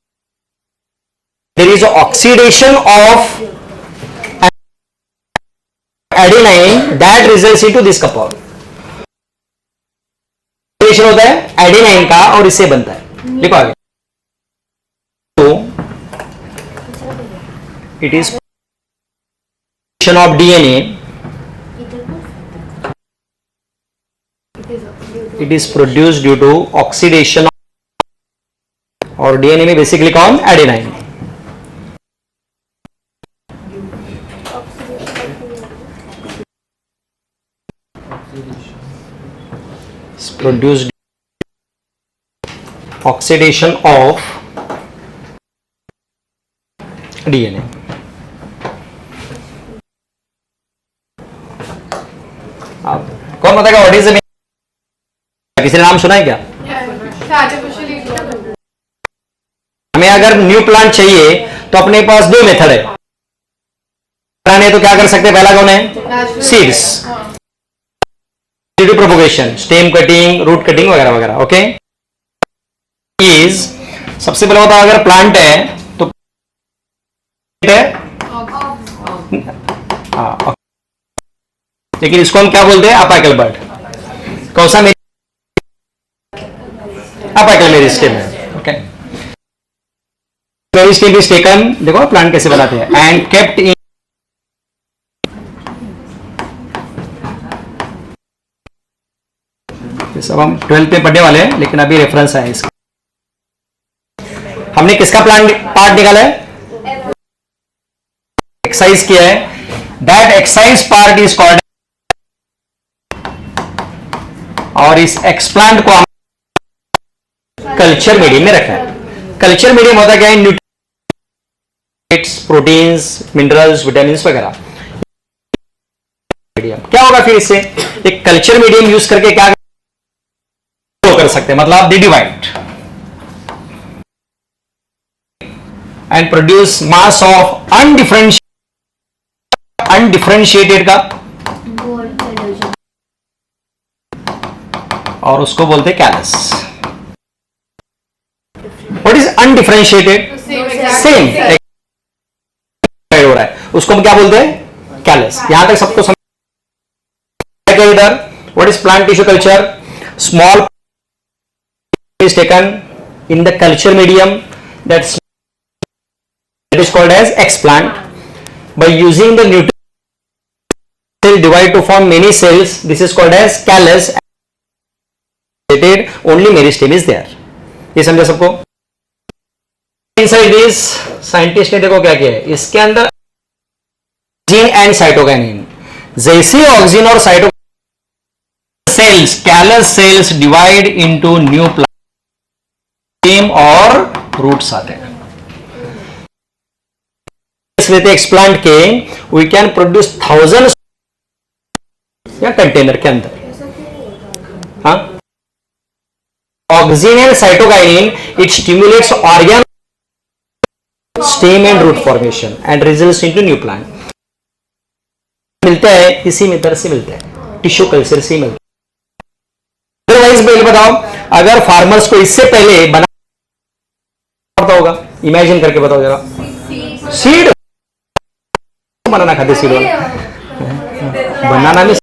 There is oxidation of adenine that results into this compound. Oxidation होता है एडेनाइन का और इससे बनता है। लिखो आगे। It is of DNA. It is produced due to oxidation और DNA में बेसिकली कौन? Adenine. Produced oxidation of DNA. आप कौन बताएगा व्हाट इज द, किसी ने नाम सुना है क्या? हमें अगर न्यू प्लांट चाहिए तो अपने पास दो मेथड है। तो क्या कर सकते हैं? पहला कौन है? Seeds, propagation, stem cutting, root cutting वगैरह वगैरह। ओके, इज सबसे पहले होता है अगर प्लांट है तो है, लेकिन इसको हम क्या बोलते हैं? Apical bird. कौन सा? अपाइकल मेरिस्टेम है। ओके, मेरिस्टेम इज टेकन, देखो प्लांट कैसे बनाते हैं, एंड केप्ट इन सब हम 12th में पढ़ने वाले हैं, लेकिन अभी रेफरेंस है इसका। हमने किसका प्लांट पार्ट निकाला है? एक्सरसाइज किया है। That exercise part is called, और इस एक्सप्लांट को हम कल्चर मीडियम में रखा है। कल्चर मीडियम होता क्या है? प्रोटीन्स, मिनरल्स, विटामिन वगैरह। क्या होगा फिर इससे, एक कल्चर मीडियम यूज करके क्या कर सकते हैं, मतलब they divide and produce mass of undifferentiated का, और उसको बोलते हैं callus. What is undifferentiated? Same हो रहा है, उसको हम क्या बोलते हैं? कैलस। यहां तक सबको समझ इधर। What is plant tissue culture? Small is taken in the culture medium that is called as explant. By using the nutrient cell divide to form many cells, this is called as callus. Only meristem is there. ये समझा सबको? Inside this, scientist ने देखो क्या किया है, इसके अंदर ऑक्सीजन एंड साइटोकाइनिन, जैसे ऑक्सीजन और cyto cells, callus cells divide into new plant और रूट्स आते हैं। लेते एक्सप्लांट के, वी कैन प्रोड्यूस थाउजेंड या कंटेनर के अंदर। हाँ, oxygen and cytokinin, it stimulates organ stem and root formation and results into new plant. मिलता है इसी मेथड से, मिलता है टिश्यू कल्चर से मिलता है। अदरवाइज पहले बताओ, अगर फार्मर्स को इससे पहले बना पड़ता होगा, इमेजिन करके बताओ जरा, सीड बनाना खाते, सीड वाला बनाना में।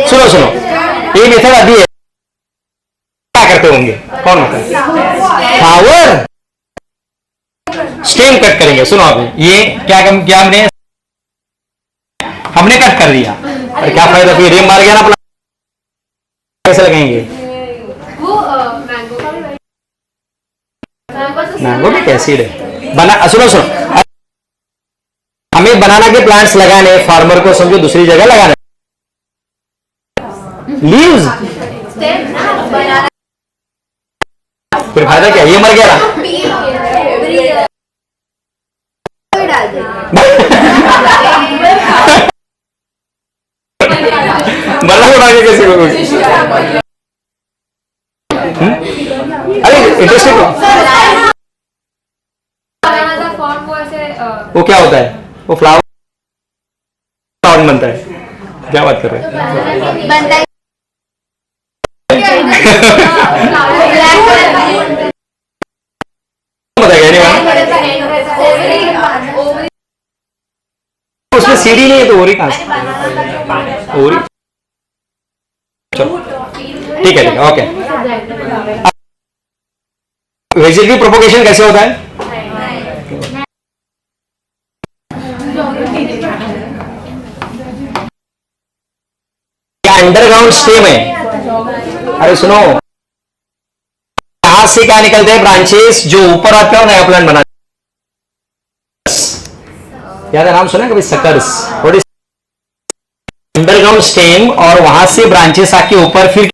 सुनो सुनो, ये मेथड अभी है, क्या करते होंगे, कौन होता है? फ्लावर स्टेम कट करेंगे। सुनो अभी ये क्या क्या हमने कट कर दिया, और क्या फायदा, फिर रेम मार गया ना, कैसे लगाएंगे? वो मैंगो में एसिड है बना। सुनो सुनो, हमें बनाना के प्लांट्स लगाने, फार्मर को समझो दूसरी जगह लगाना, लीव्स, फिर फायदा क्या, ये मर गया ना। मरना उड़ा के कैसे करोगे? अरे इंटरेस्टिंग। वो क्या होता है, वो फ्लावर बनता है, क्या बात कर रहे हैं? बताएगा उसमें सीढ़ी नहीं है तो ओरी कहां से? ओरी, चलो ठीक है ओके। वेजिटेटिव प्रोपोगेशन कैसे होता है? अंडरग्राउंड स्टेम है। अरे सुनो, यहां से क्या निकलते हैं, ब्रांचेस जो ऊपर आते हैं और नया प्लांट बनाते हैं। याद है, नाम सुना है कभी, सकर्स? अंडरग्राउंड स्टेम, और वहां से ब्रांचेस आके ऊपर, फिर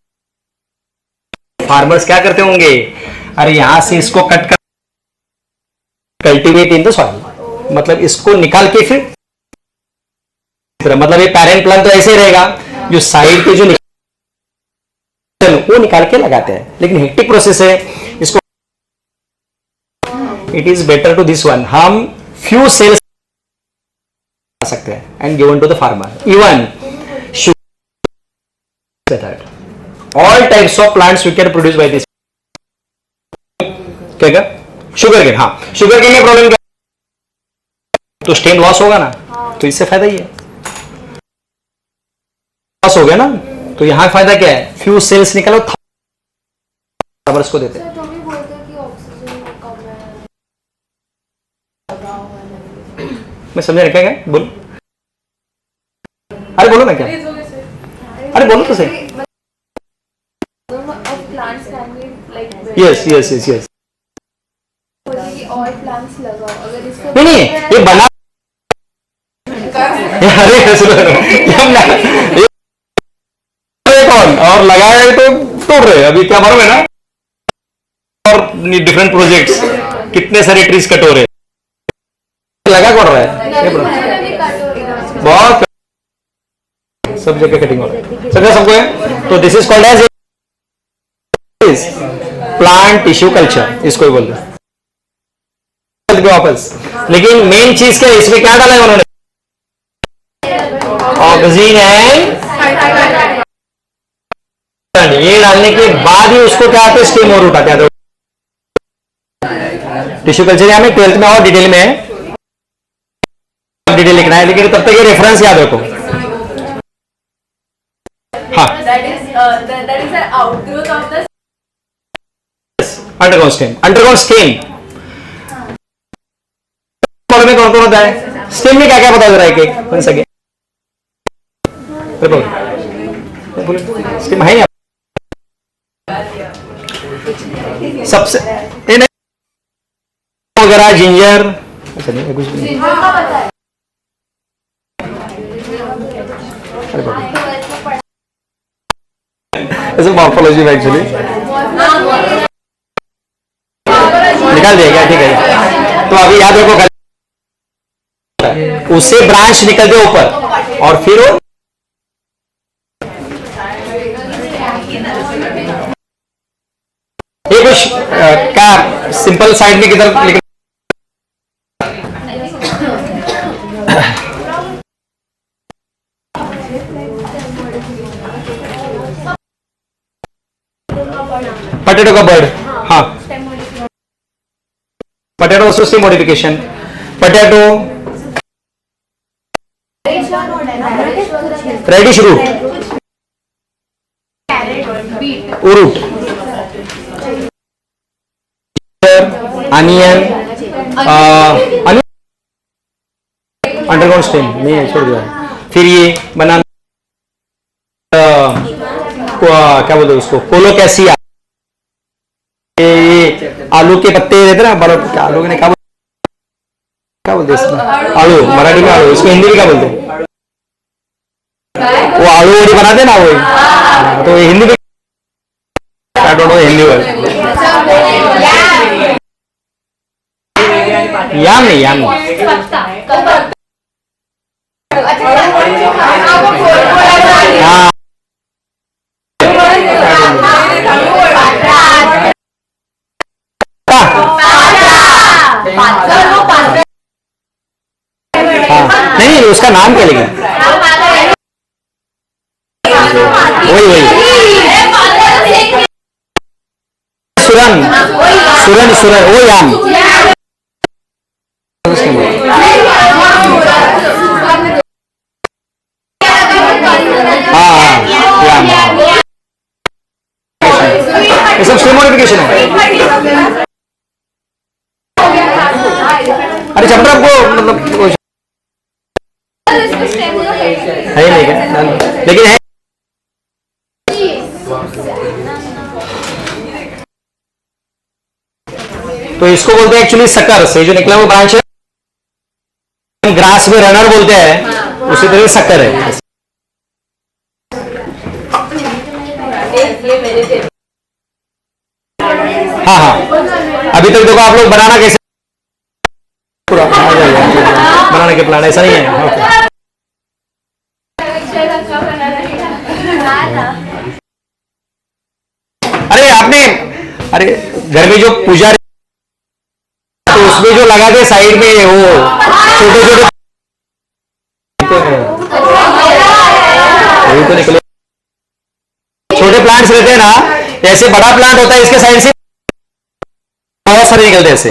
फार्मर्स क्या करते होंगे, अरे यहां से इसको कट कर कल्टीवेट इन द सॉइल, मतलब इसको निकाल के फिर, मतलब ये पैरेंट प्लांट तो ऐसे रहेगा, जो साइड के जो वो निकाल के लगाते हैं, लेकिन हेक्टिक प्रोसेस है इसको। It is better to this one, हम फ्यू सेल्स सकते हैं and given to the farmer. Even all types of plants we can produce by this. क्या शुगर केन? हाँ, शुगर केन में प्रॉब्लम क्या, तो स्टेम लॉस होगा ना, तो इससे फायदा ही है, लॉस हो गया ना, तो यहां फायदा क्या है, फ्यू सेल्स निकालो, फार्मर्स को देते हैं। मैं समझा क्या है, बोलो, अरे बोलो ना क्या, अरे बोलो तो सही। यस यस यस यस, नहीं नहीं, ये बना, अरे सुनो, कौन और लगाए तो तोड़ रहे, अभी क्या मालूम है ना, और डिफरेंट प्रोजेक्ट्स कितने सारे ट्रीज कट हो रहे हैं, लगा कौन रहा है ये बोलो। बहुत सब जगह कटिंग हो रहा है, समझा सबको है। तो this is called as plant tissue culture, इसको ही बोलते हैं। वापस, लेकिन मेन चीज क्या है, इसमें क्या डाला है उन्होंने, ऑक्सीजन एंड ये डालने के बाद ही उसको क्या आते स्टीम और उठाते हैं। टिश्यू कल्चर हमें 12th में और डिटेल में डिटेल लिखना है, लेकिन तब तक ये रेफरेंस याद रखो। हाँ, That is the outgrowth of the underground stem, underground stem में कौन कौन होता है, स्टेम में क्या क्या बता जरा एक एक बन सके। स्टेम है या सबसे ये नहीं वगैरह जिंजर, अच्छा नहीं कुछ भी नहीं। ऐसे मॉर्फोलॉजी में एक्चुअली निकाल दिया क्या, ठीक है। तो अभी याद रखो, उससे ब्रांच निकलते ऊपर और फिर वो ये कुछ क्या सिंपल साइड में किधर लिख पटेटो का बर्ड, हाँ potato stem modification, potato radish root, उरूट, अनियन, अंडरग्राउंड स्टेम नहीं छोड़ दिया। फिर ये बनाना क्या बोलते हैं उसको, कोलोकैसिया, ये आलू के पत्ते रहते ना, आलू के क्या बोलते हैं इसमें, आलू मराठी में आलू, इसको हिंदी में क्या बोलते हैं, वो आलू वड़ी बनाते ना वो, तो हिंदी में I don't know Hindi word, yam नहीं, याम नहीं, हाँ नहीं उसका नाम क्या लिखा, वही वही सुरन, सुरन सुरन वो याम, हाँ याम, ये सब स्टेम मॉडिफिकेशन है। अरे चपड़ा आपको मतलब है ही नहीं क्या, लेकिन है तो इसको बोलते हैं एक्चुअली सक्कर से जो निकला वो ब्रांच है, ग्रास में रनर बोलते हैं, उसी तरह सक्कर है। हाँ हाँ, अभी तक देखो आप लोग बनाना कैसे, बनाने के प्लान ऐसा नहीं है। अरे आपने, अरे घर में जो पूजा तो उसमें जो लगा के साइड में वो छोटे छोटे तो निकले छोटे प्लांट्स रहते हैं ना, ऐसे बड़ा प्लांट होता है इसके साइड से बहुत सारे निकलते हैं ऐसे।